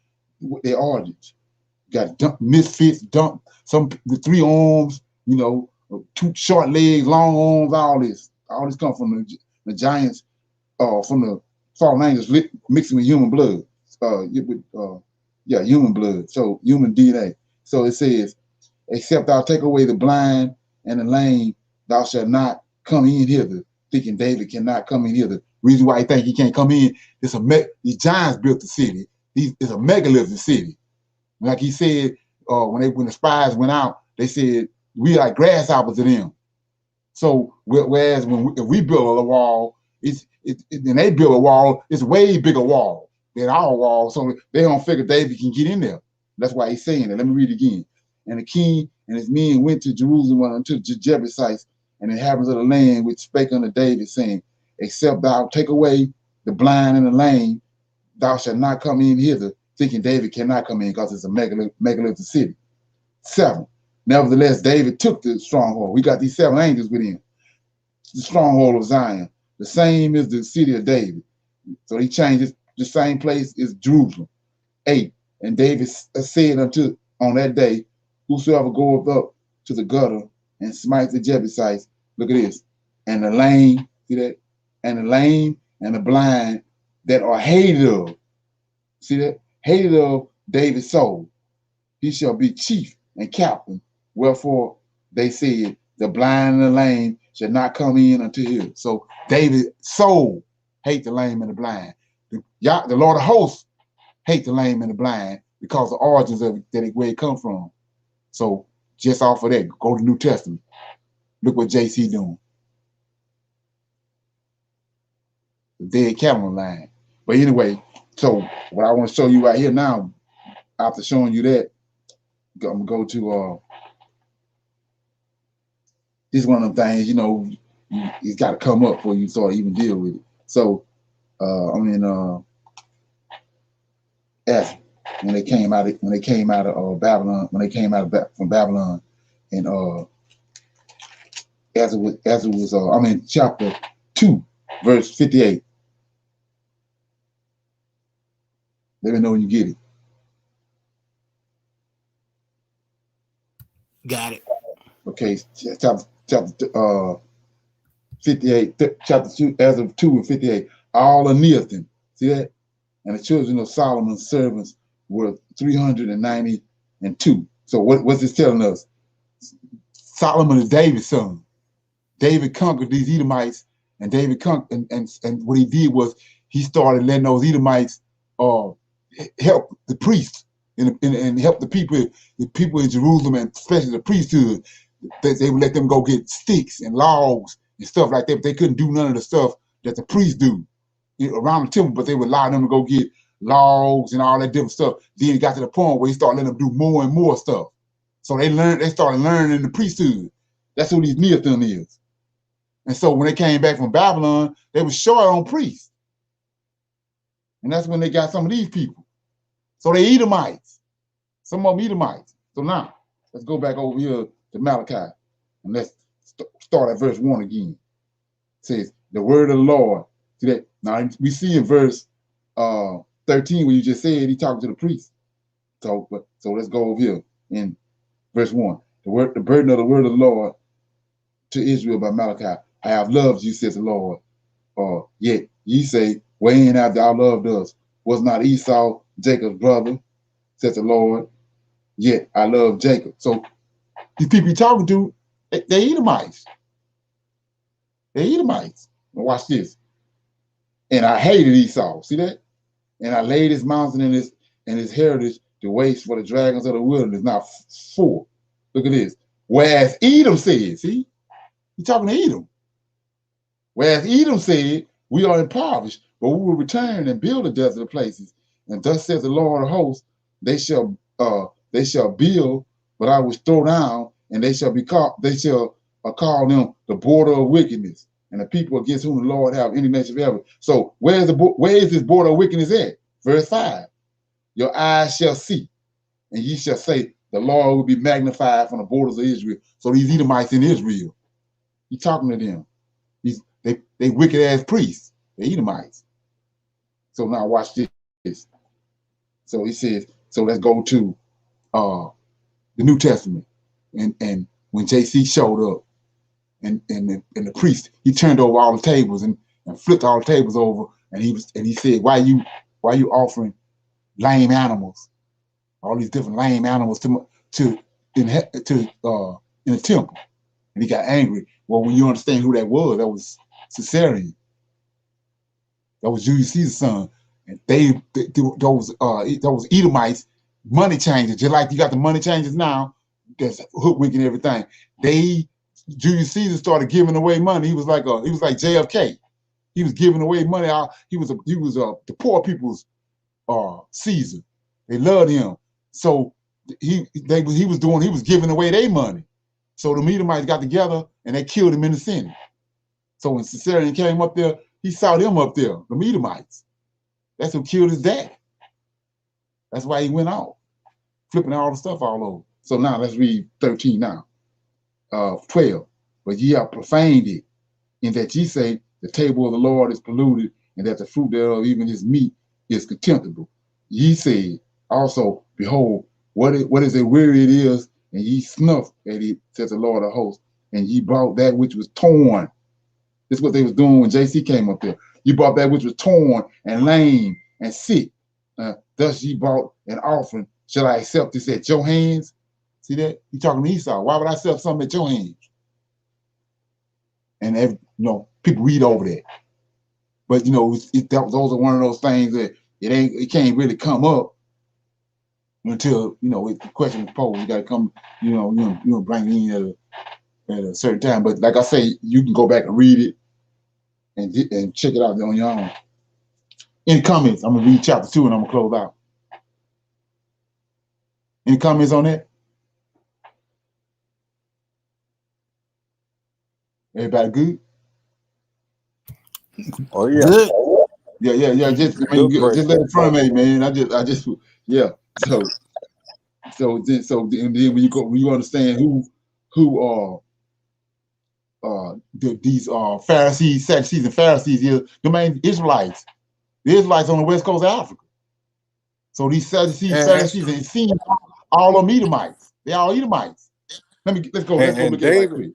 their origins. You got misfits, some the 3 arms, you know, 2 short legs, long arms, all this. All this comes from the giants, from the fallen angels mixing with human blood. Human blood. So human DNA. So it says, except thou take away the blind and the lame, thou shalt not come in hither. Thinking David cannot come in hither. Reason why he think he can't come in, these giants built the city. It's a megalithic city. Like he said, when the spies went out, they said, we like grasshoppers to them. So whereas if we build a wall, and they build a wall, it's a way bigger wall than our wall. So they don't figure David can get in there. That's why he's saying it. Let me read it again. And the king and his men went to Jerusalem unto the Jebusites and the inhabitants of the land, which spake unto David, saying, except thou take away the blind and the lame, thou shalt not come in hither. Thinking David cannot come in because it's a megalithic city. 7. Nevertheless, David took the stronghold. We got these 7 angels with him. The stronghold of Zion. The same is the city of David. So he changes. The same place is Jerusalem. 8. And David said on that day, whosoever goeth up to the gutter and smite the Jebusites, look at this, and the lame, see that? And the lame and the blind that are hated of, see that? Hated of David's soul, he shall be chief and captain. Wherefore they said, the blind and the lame shall not come in unto him. So David's soul hate the lame and the blind. The Lord of hosts hate the lame and the blind because the origins of where it come from. So just off of that, go to the New Testament. Look what JC doing. The dead camera line. But anyway, so what I want to show you right here now, after showing you that, I'm gonna go to this is one of the things, you know, it's got to come up before you sort of even deal with it. So Ezra, when they came out of Babylon, from Babylon, and Ezra was chapter 2, verse 58. Let me know when you get it. Got it. Okay, chapter 58, chapter 2, Ezra 2 and 58. All are near them. See that? And the children of Solomon's servants were 392. So what's this telling us? Solomon is David's son. David conquered these Edomites, and David conquered, and what he did was he started letting those Edomites help the priests and help the people in Jerusalem, and especially the priesthood. They would let them go get sticks and logs and stuff like that, but they couldn't do none of the stuff that the priests do around the temple, but they would allow them to go get logs and all that different stuff. Then it got to the point where he started letting them do more and more stuff. So they started learning the priesthood. That's who these Neothim is. And so when they came back from Babylon, they were short on priests. And that's when they got some of these people. So they Edomites. Some of them Edomites. So now, let's go back over here to Malachi. And let's start at verse 1 again. It says, the word of the Lord. See that? Now, we see in verse 13, where you just said he talking to the priest. So let's go over here in verse 1. The burden of the word of the Lord to Israel by Malachi. I have loved you, says the Lord. Yet ye say, wherein have thou loved us? Was not Esau Jacob's brother, says the Lord? Yet I love Jacob. So these people you're talking to, they're Edomites. They're Edomites. Now watch this. And I hated Esau. See that? And I laid his mountain and his heritage to waste for the dragons of the wilderness. Now 4. Look at this. Whereas Edom said, see? He's talking to Edom. Whereas Edom said, we are impoverished, but we will return and build the desolate places. And thus says the Lord of hosts, they shall build, but I will throw down, and they shall call them the border of wickedness, and the people against whom the Lord have indignation forever. So where is this border of wickedness at? Verse 5. Your eyes shall see, and ye shall say, the Lord will be magnified from the borders of Israel. So these Edomites in Israel, he's talking to them. They wicked ass priests. They Edomites. So now watch this. So he says, so let's go to the New Testament. And when JC showed up and the priest, he turned over all the tables and flipped all the tables over, and he said, why you offering lame animals, all these different lame animals in the temple? And he got angry. Well, when you understand who that was Caesarion. That was Julius Caesar's son. And those Edomites, money changers, just like you got the money changers now, that's hoodwinking everything. Julius Caesar started giving away money. He was like JFK. He was giving away money. He was the poor people's Caesar. They loved him. So he was giving away their money. So the Edomites got together and they killed him in the Senate. So when Caesarion came up there, he saw them up there, the Edomites. That's who killed his dad. That's why he went off, flipping all the stuff all over. So now let's read 13 now. 12. But ye have profaned it, in that ye say, the table of the Lord is polluted, and that the fruit thereof, even his meat, is contemptible. Ye say also, behold, what is a weary it is, and ye snuff at it, says the Lord of hosts, and ye brought that which was torn. This is what they was doing when JC came up there. You brought that which was torn and lame and sick. Thus ye brought an offering. Shall I accept this at your hands? See that? He talking to Esau. Why would I accept something at your hands? And people read over that. But those are one of those things that it can't really come up until the question is posed. You got to come, bring it in at a certain time. But like I say, you can go back and read it and check it out on your own. Any comments? I'm gonna read chapter 2 and I'm gonna close out. Any comments on that? Everybody good? Oh yeah. Good. Yeah. Just let it permeate, man. I just yeah. So then when you understand who these Pharisees, Sadducees, and Pharisees is the main Israelites. The Israelites on the west coast of Africa. So these Sadducees, Pharisees, and it seems all of them Edomites. They all Edomites. Let's go look at it right quick.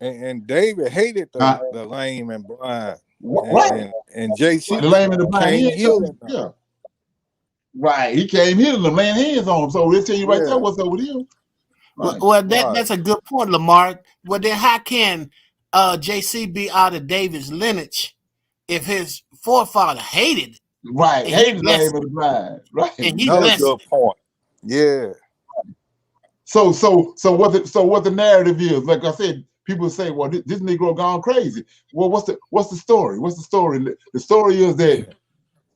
And David hated the lame and blind. Right. And JC the lame and the blind can't heal them. Yeah. Right. He came here to them, laying hands on them. So we'll tell you right there what's up with him. Right. Well, that's a good point, Lamar. Well, then how can JC be out of David's lineage if his forefather hated it? Right. Hated the name of the blind. Right. And he Another blessed good point. Yeah. So what the narrative is, like I said, people say, well, this Negro gone crazy. Well, what's the story? What's the story? The story is that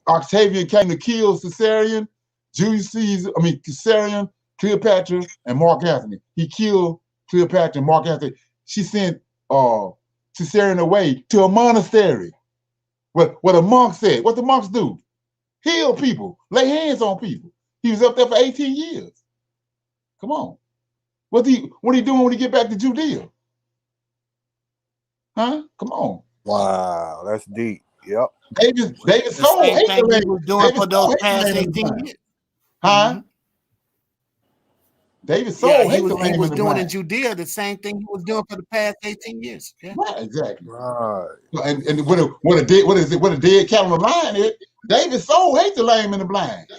Octavian came to kill Caesarion, Julius Caesar, Caesarion, Cleopatra, and Mark Antony. He killed Cleopatra and Mark Antony. She sent Caesarion away to a monastery. What the monks said. What the monks do? Heal people, lay hands on people. He was up there for 18 years. Come on. What he doing when he get back to Judea? Huh? Come on. Wow, that's deep. Yep. David soul hate the land. He was doing for those past 18 years. Huh? David soul hate the land. He was doing in Judea the same thing he was doing for the past 18 years. Yeah. Right, exactly. Right. And what a dead cat on the line is, David soul hate the lame and the blind.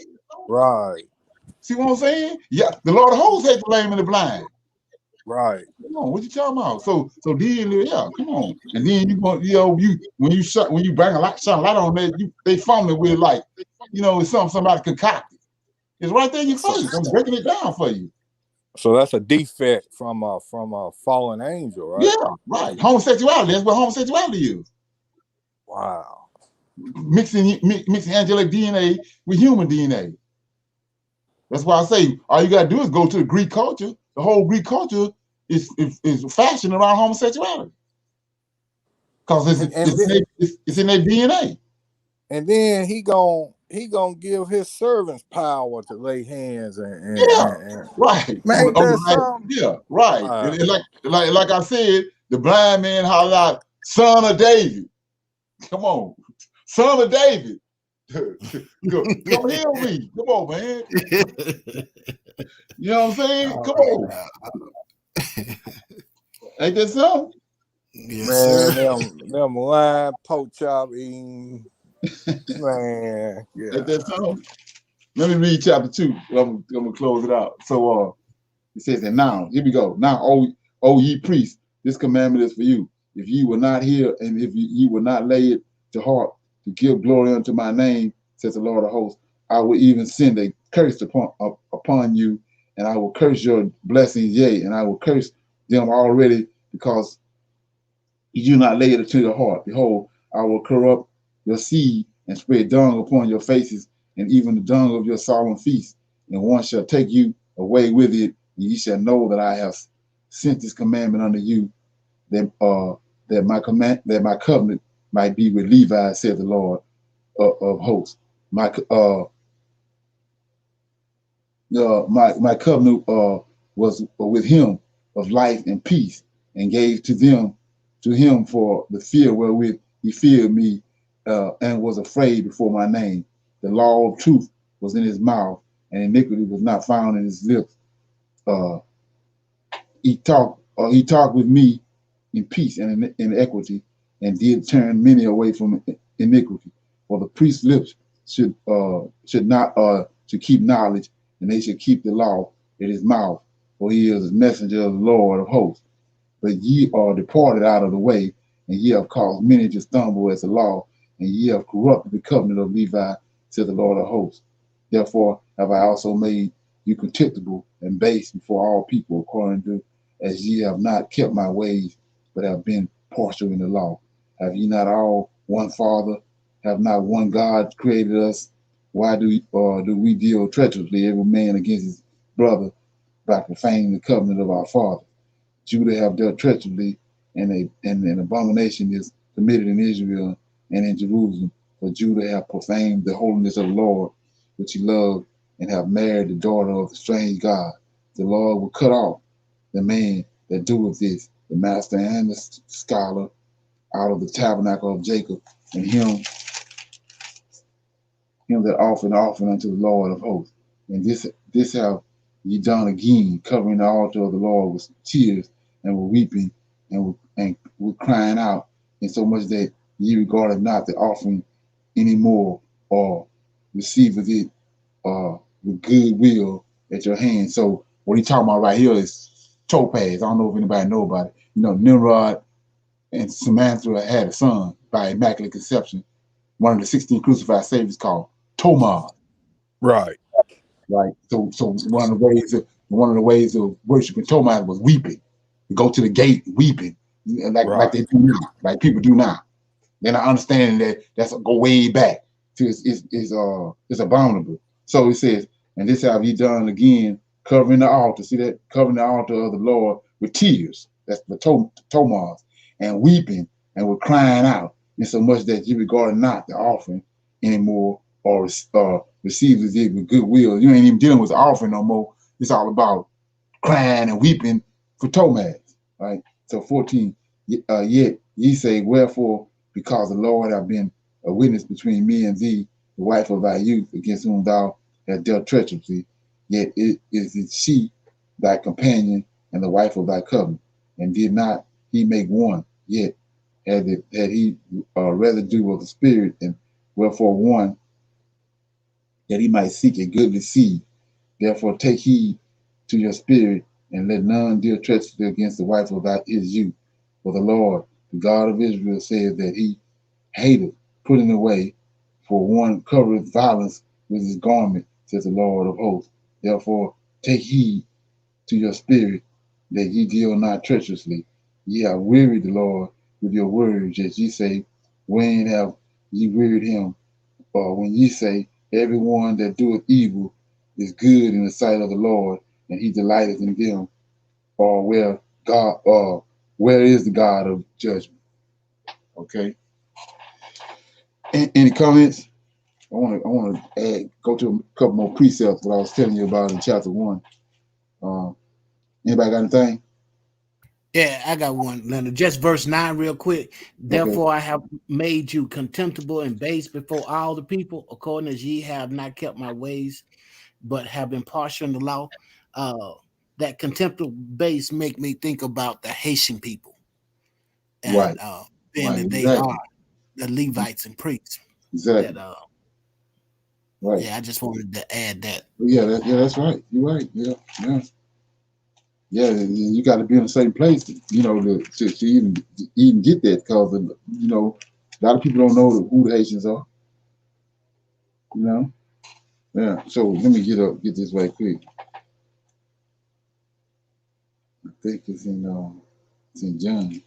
Right. See what I'm saying? Yeah, the Lord of hosts hate the lame and the blind. Right. Come on, what you talking about? So then, yeah, come on. And then you go, when you bring a light on that, they fumble it with like, it's somebody concocted. It's right there in your face. I'm breaking it down for you. So that's a defect from a fallen angel, right? Yeah, right. Homosexuality. That's what homosexuality is. Wow. Mixing angelic DNA with human DNA. That's why I say all you gotta do is go to the Greek culture. The whole Greek culture is fashioned around homosexuality. Because it's in their DNA. And then he gonna give his servants power to lay hands and right. Man, yeah, right. And like I said, the blind man hollers out, "Son of David." Come on, son of David. Come heal me. Come on, man. You know what I'm saying? Come on. Ain't that so? Yes, man, them live pork chop eating. Man, yeah. Ain't that so? Let me read chapter 2. I'm gonna close it out. So it says, and now, here we go. Now, O ye priests, this commandment is for you. If ye will not hear, and if ye will not lay it to heart to give glory unto my name, says the Lord of hosts, I will even send a curse upon you, and I will curse your blessings, yea, and I will curse them already, because you do not lay it to your heart. Behold, I will corrupt your seed and spread dung upon your faces, and even the dung of your solemn feast, and one shall take you away with it, and ye shall know that I have sent this commandment unto you, that my covenant might be with Levi, said the Lord of hosts. My covenant was with him of life and peace, and gave to him for the fear wherewith he feared me, and was afraid before my name. The law of truth was in his mouth, and iniquity was not found in his lips. He talked with me in peace and in equity, and did turn many away from iniquity. For the priest's lips should keep knowledge, and they should keep the law in his mouth, for he is a messenger of the Lord of hosts. But ye are departed out of the way, and ye have caused many to stumble at the law, and ye have corrupted the covenant of Levi, said the Lord of hosts. Therefore have I also made you contemptible and base before all people, according to as ye have not kept my ways, but have been partial in the law. Have ye not all one Father? Have not one God created us? Why do we deal treacherously, every man against his brother, by profaning the covenant of our father? Judah have dealt treacherously, and an abomination is committed in Israel and in Jerusalem. For Judah have profaned the holiness of the Lord, which he loved, and have married the daughter of the strange God. The Lord will cut off the man that doeth this, the master and the scholar, out of the tabernacle of Jacob, and him that offered unto the Lord of hosts. And this have ye done again, covering the altar of the Lord with tears, and with weeping, and with crying out, insomuch that ye regarded not the offering any more, or received it with goodwill at your hand. So what he talking about right here is topaz. I don't know if anybody know about it. You know, Nimrod and Samantha had a son by immaculate conception. One of the 16 crucified saviors called Tomaz. Right. Right. So one of the ways of worshiping Tomaz was weeping. You go to the gate weeping, like they do now, like people do now. They're not understanding that that's go way back to it's abominable. So it says, and this have ye done again, covering the altar. See that? Covering the altar of the Lord with tears. That's the Tomaz, and weeping and with crying out, insomuch that you regard not the offering anymore, or receive it with goodwill. You ain't even dealing with the offering no more. It's all about crying and weeping for Tomaz. Right? So 14, yet ye say, wherefore, because the Lord have been a witness between me and thee, the wife of thy youth, against whom thou hast dealt treacherously, yet is she thy companion and the wife of thy covenant, and did not he make one, yet had he residue of the spirit, and wherefore one, that he might seek a goodly seed. Therefore take heed to your spirit, and let none deal treacherously against the wife of his youth. For the Lord, the God of Israel, says that he hateth putting away, for one covereth violence with his garment, says the Lord of hosts. Therefore take heed to your spirit, that ye deal not treacherously. Ye have wearied the Lord with your words, as ye say, when have ye wearied him? Or when ye say, everyone that doeth evil is good in the sight of the Lord, and he delighteth in them. Or where is the God of judgment? Okay. Any comments? I want to go to a couple more precepts what I was telling you about in chapter 1. Anybody got anything? Yeah, I got one, Leonard. Just verse 9 real quick. Therefore I have made you contemptible and base before all the people, according as ye have not kept my ways, but have been partial in the law. That contemptible base make me think about the Haitian people. And being that they are the Levites and priests. Exactly. That, right. Yeah, I just wanted to add that. Yeah, that's right. You're right. Yeah, you got to be in a certain place, to even get that, because a lot of people don't know who the Haitians are. Yeah. So let me get this right quick. I think it's in John.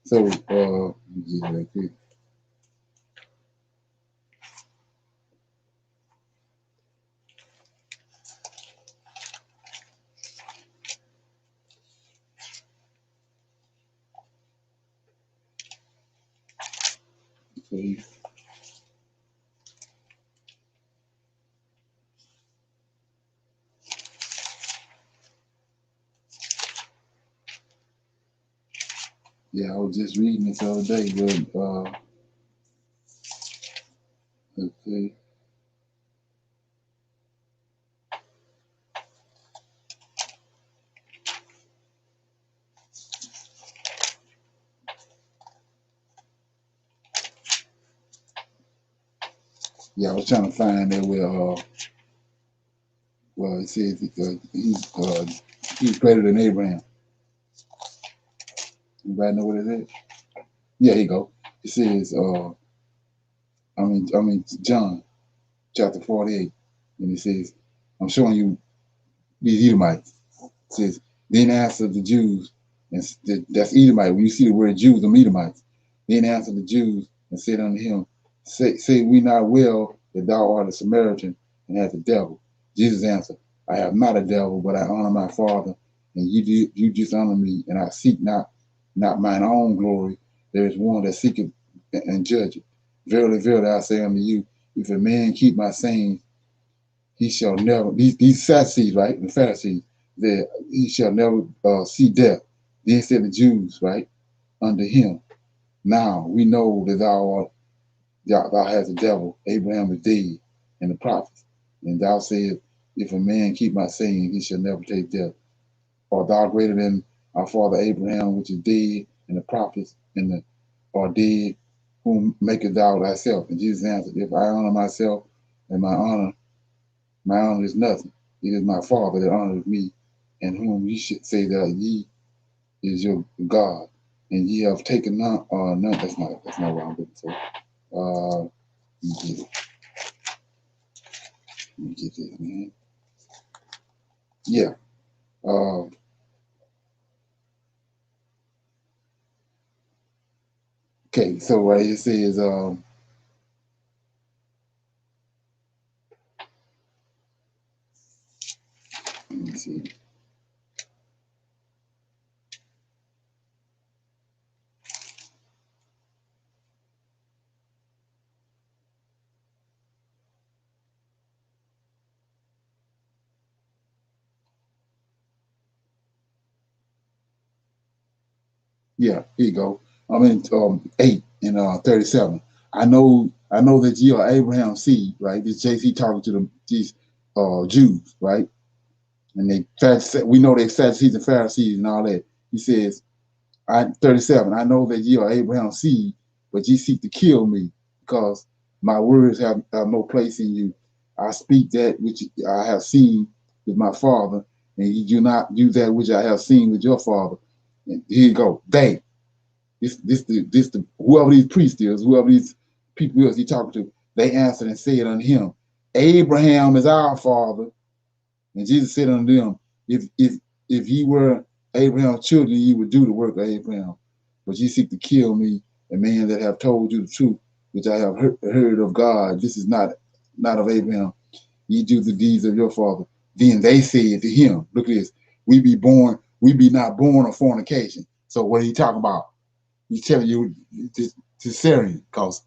So let me get it right quick. Okay. Yeah, I was just reading this the other day, but okay. Yeah, I was trying to find that where it says he's greater than Abraham. Anybody know what it is? Yeah, here you go. It says John chapter 48, and it says, I'm showing you these Edomites. It says, then answered the Jews, and that's Edomite. When you see the word Jews, them Edomites. Then answered the Jews and said unto him, say we not well that thou art a Samaritan and hast a devil? Jesus answered, I have not a devil, but I honor my Father, and you dishonor me, and I seek not mine own glory. There is one that seeketh and judgeth. Verily, verily, I say unto you, if a man keep my sayings, he shall never, these Sadducees, right, the Pharisees, that he shall never see death. Then said the Jews, right, unto him, now we know that thou hast a devil. Abraham is dead, and the prophets. And thou sayest, if a man keep my saying, he shall never taste death. Art thou greater than our father Abraham, which is dead, and the prophets are dead, whom makest thou thyself? And Jesus answered, if I honor myself, and my honor My honor is nothing. It is my Father that honoreth me, and whom ye should say that ye is your God, and ye have taken none. That's not what I'm looking for. Let me get this, man. Yeah. Okay. So right here it says, let me see. Yeah, here you go. I'm in 8 and 37. I know that ye are Abraham's seed, right? This JC talking to these Jews, right? And we know they Sadducees and Pharisees and all that. He says, 37, I know that ye are Abraham's seed, but ye seek to kill me, because my words have no place in you. I speak that which I have seen with my father, and ye do not do that which I have seen with your father. And here you go. Whoever these priests is, whoever these people is he talking to, they answered and said unto him, Abraham is our father. And Jesus said unto them, if ye were Abraham's children, ye would do the work of Abraham. But ye seek to kill me, a man that have told you the truth, which I have heard of God. This is not of Abraham. Ye do the deeds of your father. Then they said to him, look at this, we be not born of fornication. So what are you talking about? He's telling you Caesarian, because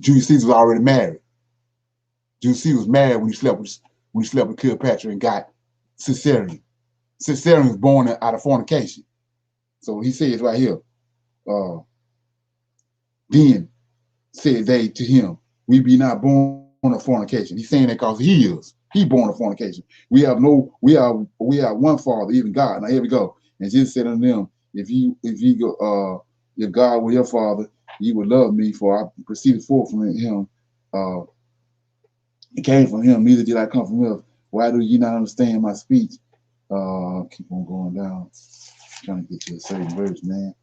Julius Caesar was already married. Julius Caesar was married when he slept with Cleopatra and got Caesarian. Caesarian was born out of fornication. So he says right here, then said they to him, we be not born of fornication. He's saying that because he born of fornication. We have one Father, even God. Now here we go. And Jesus said unto them, if God were your father, you would love me, for I proceeded forth from him. It came from him, neither did I come from him. Why do ye not understand my speech? Keep on going down. I'm trying to get to a certain verse, man.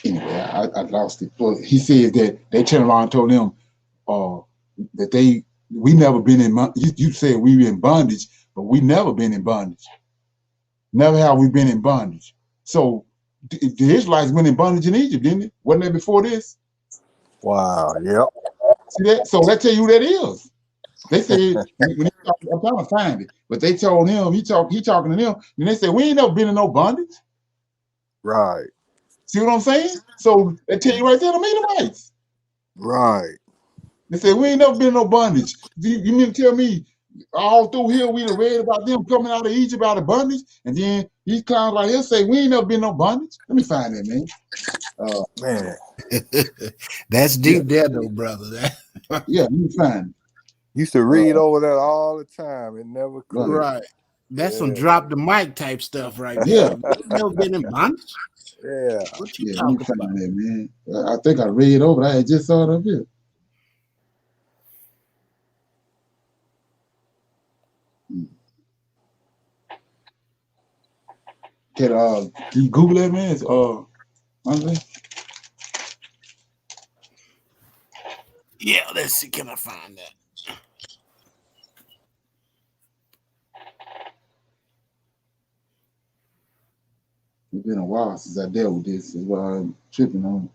Anyway, I lost it. But he said that they turned around and told him that we never been in. You said we were in bondage, but we never been in bondage. Never have we been in bondage. So the Israelites went in bondage in Egypt, didn't it? Wasn't that before this? Wow. Yep. See that? So that tell you who that is. They said when I'm trying to find it, but they told him he talking to them, and they said we ain't never been in no bondage. Right. See what I'm saying? So they tell you right there, the Edomites. Right. They said we ain't never been in no bondage. You mean to tell me all through here we done read about them coming out of Egypt out of bondage, and then these clowns right here say we ain't never been in no bondage? Let me find that, man. Man. That's deep there, though, brother. Yeah, let me find it. Used to read over that all the time. It never could. Right. That's some drop the mic type stuff right there. Yeah. You've never been in bondage? Yeah. What you talking about? That, man. I think I read over it. I just saw it up here. Can you Google that, man? Andre? Yeah, let's see. Can I find that? It's been a while since I dealt with this. Is what I'm tripping on.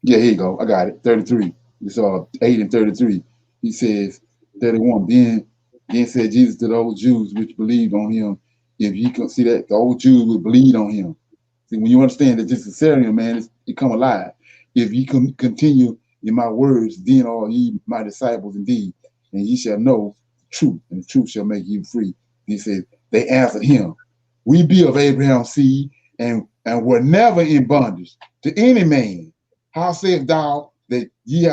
Yeah, here you go. I got it. 33. It's 8 and 33. He says 31. Then said Jesus to those Jews which believed on him, if you can see that the old Jews would believe on him. See, when you understand that this is Caesarian, man, it come alive. If ye can continue in my words, then are ye my disciples indeed, and ye shall know the truth, and the truth shall make you free. He said, they answered him, we be of Abraham's seed, and were never in bondage to any man. How sayest thou that ye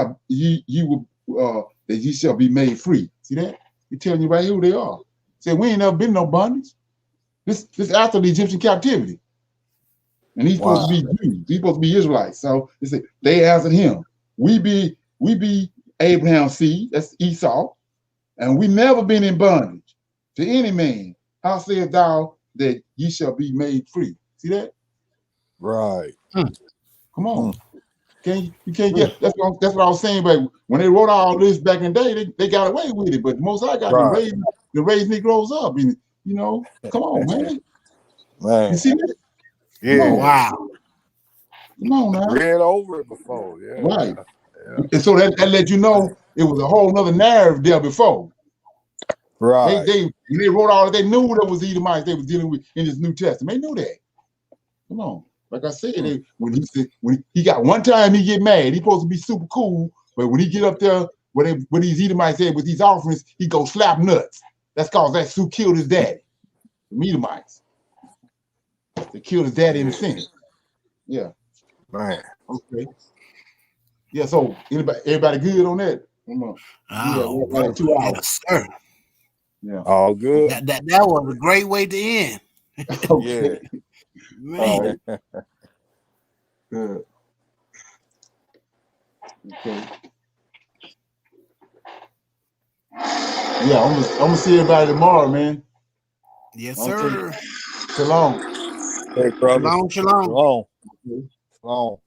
that ye shall be made free. See that? He's telling you right here who they are. Say, we ain't never been in no bondage. This after the Egyptian captivity. And he's supposed to be Jews. He's supposed to be Israelites. So they answered him, we be Abraham's seed, that's Esau, and we never been in bondage to any man. How sayest thou that ye shall be made free? See that? Right. Come on. You can't get that's what I was saying. But when they wrote all this back in the day, they got away with it. But most I got to raise Negroes up. And come on, man. You see that? Yeah. Come on. Wow. Come on now. Read over it before. Yeah. Right. Yeah. And so that let you know it was a whole nother narrative there before. Right. When they wrote all that, they knew there was Edomites they was dealing with in this New Testament. They knew that. Come on. Like I said, when he got one time he get mad, he supposed to be super cool, but when he get up there where these Edomites said with these offerings, he go slap nuts. That's cause that Sue killed his daddy. The Edomites. They killed his daddy in the Senate. Yeah. Man. Okay. Yeah, so everybody good on that? Oh, 2 hours. yes, sir. Yeah. All good. That was a great way to end. Okay. Man. Good. Okay. Yeah, I'm gonna see everybody tomorrow, man. Yes, sir. Shalom. Hey, brother. Shalom. Shalom.